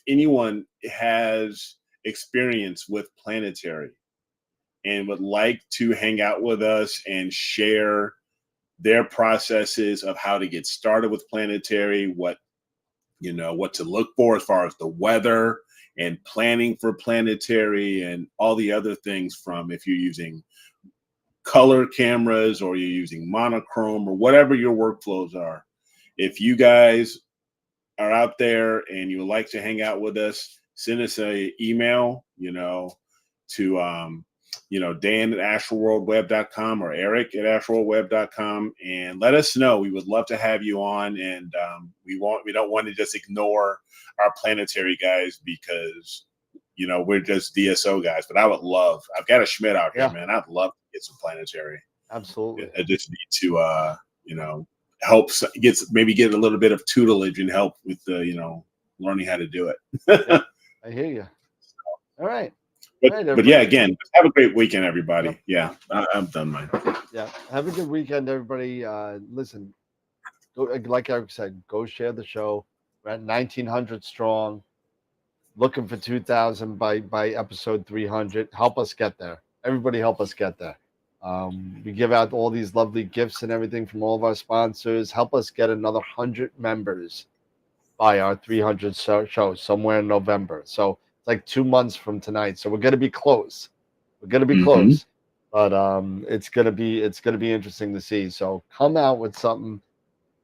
anyone has experience with planetary and would like to hang out with us and share their processes of how to get started with planetary, what to look for as far as the weather and planning for planetary and all the other things, from if you're using color cameras or you're using monochrome or whatever your workflows are. If you guys are out there and you would like to hang out with us, send us an email, to Dan@astralworldweb.com or Eric@astralworldweb.com, and let us know. We would love to have you on, and we don't want to just ignore our planetary guys, because we're just DSO guys. But I've got a Schmidt out here, man. I'd love to get some planetary. Absolutely. I just need to help get a little bit of tutelage and help with learning how to do it. I hear you. All right. But yeah, again, have a great weekend, everybody. Yep. Yeah, I'm done, mine. Yeah, have a good weekend, everybody. Listen, like Eric said, go share the show. We're at 1,900 strong. Looking for 2,000 by episode 300. Help us get there. Everybody, help us get there. We give out all these lovely gifts and everything from all of our sponsors. Help us get another 100 members by our 300 show somewhere in November. So it's like 2 months from tonight. So we're going to be close. Close, but it's going to be interesting to see. So come out with something.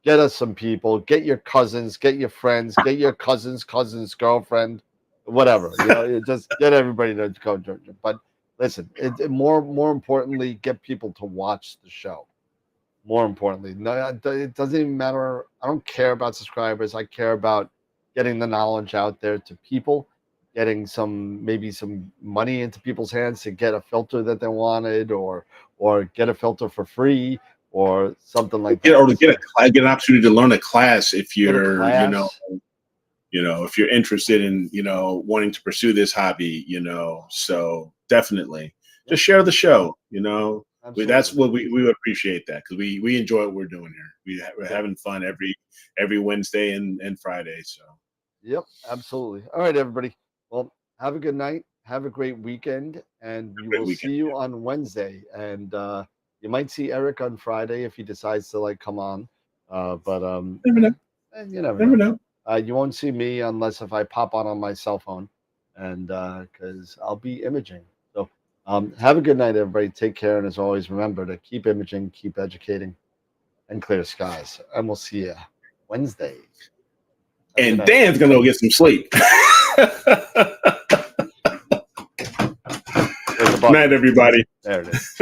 Get us some people. Get your cousins. Get your friends. Get your cousin's girlfriend. Whatever. Just get everybody to go. But listen, more importantly, get people to watch the show. More importantly, no, it doesn't even matter. I don't care about subscribers. I care about getting the knowledge out there to people, getting maybe some money into people's hands to get a filter that they wanted, or get a filter for free, or something like that. Or to get an opportunity to learn a class if you're, if you're interested in, wanting to pursue this hobby, so definitely just share the show, That's what we would appreciate that, because we enjoy what we're doing here. We're having fun every Wednesday and Friday. So. Yep, absolutely. All right, everybody. Well, have a good night. Have a great weekend, and we will see you on Wednesday. And you might see Eric on Friday if he decides to come on. But never know. You never know. You won't see me unless if I pop on my cell phone, and because I'll be imaging. So have a good night, everybody. Take care, and as always, remember to keep imaging, keep educating, and clear skies. And we'll see you Wednesday. And Dan's gonna go get some sleep. Night, everybody. There it is.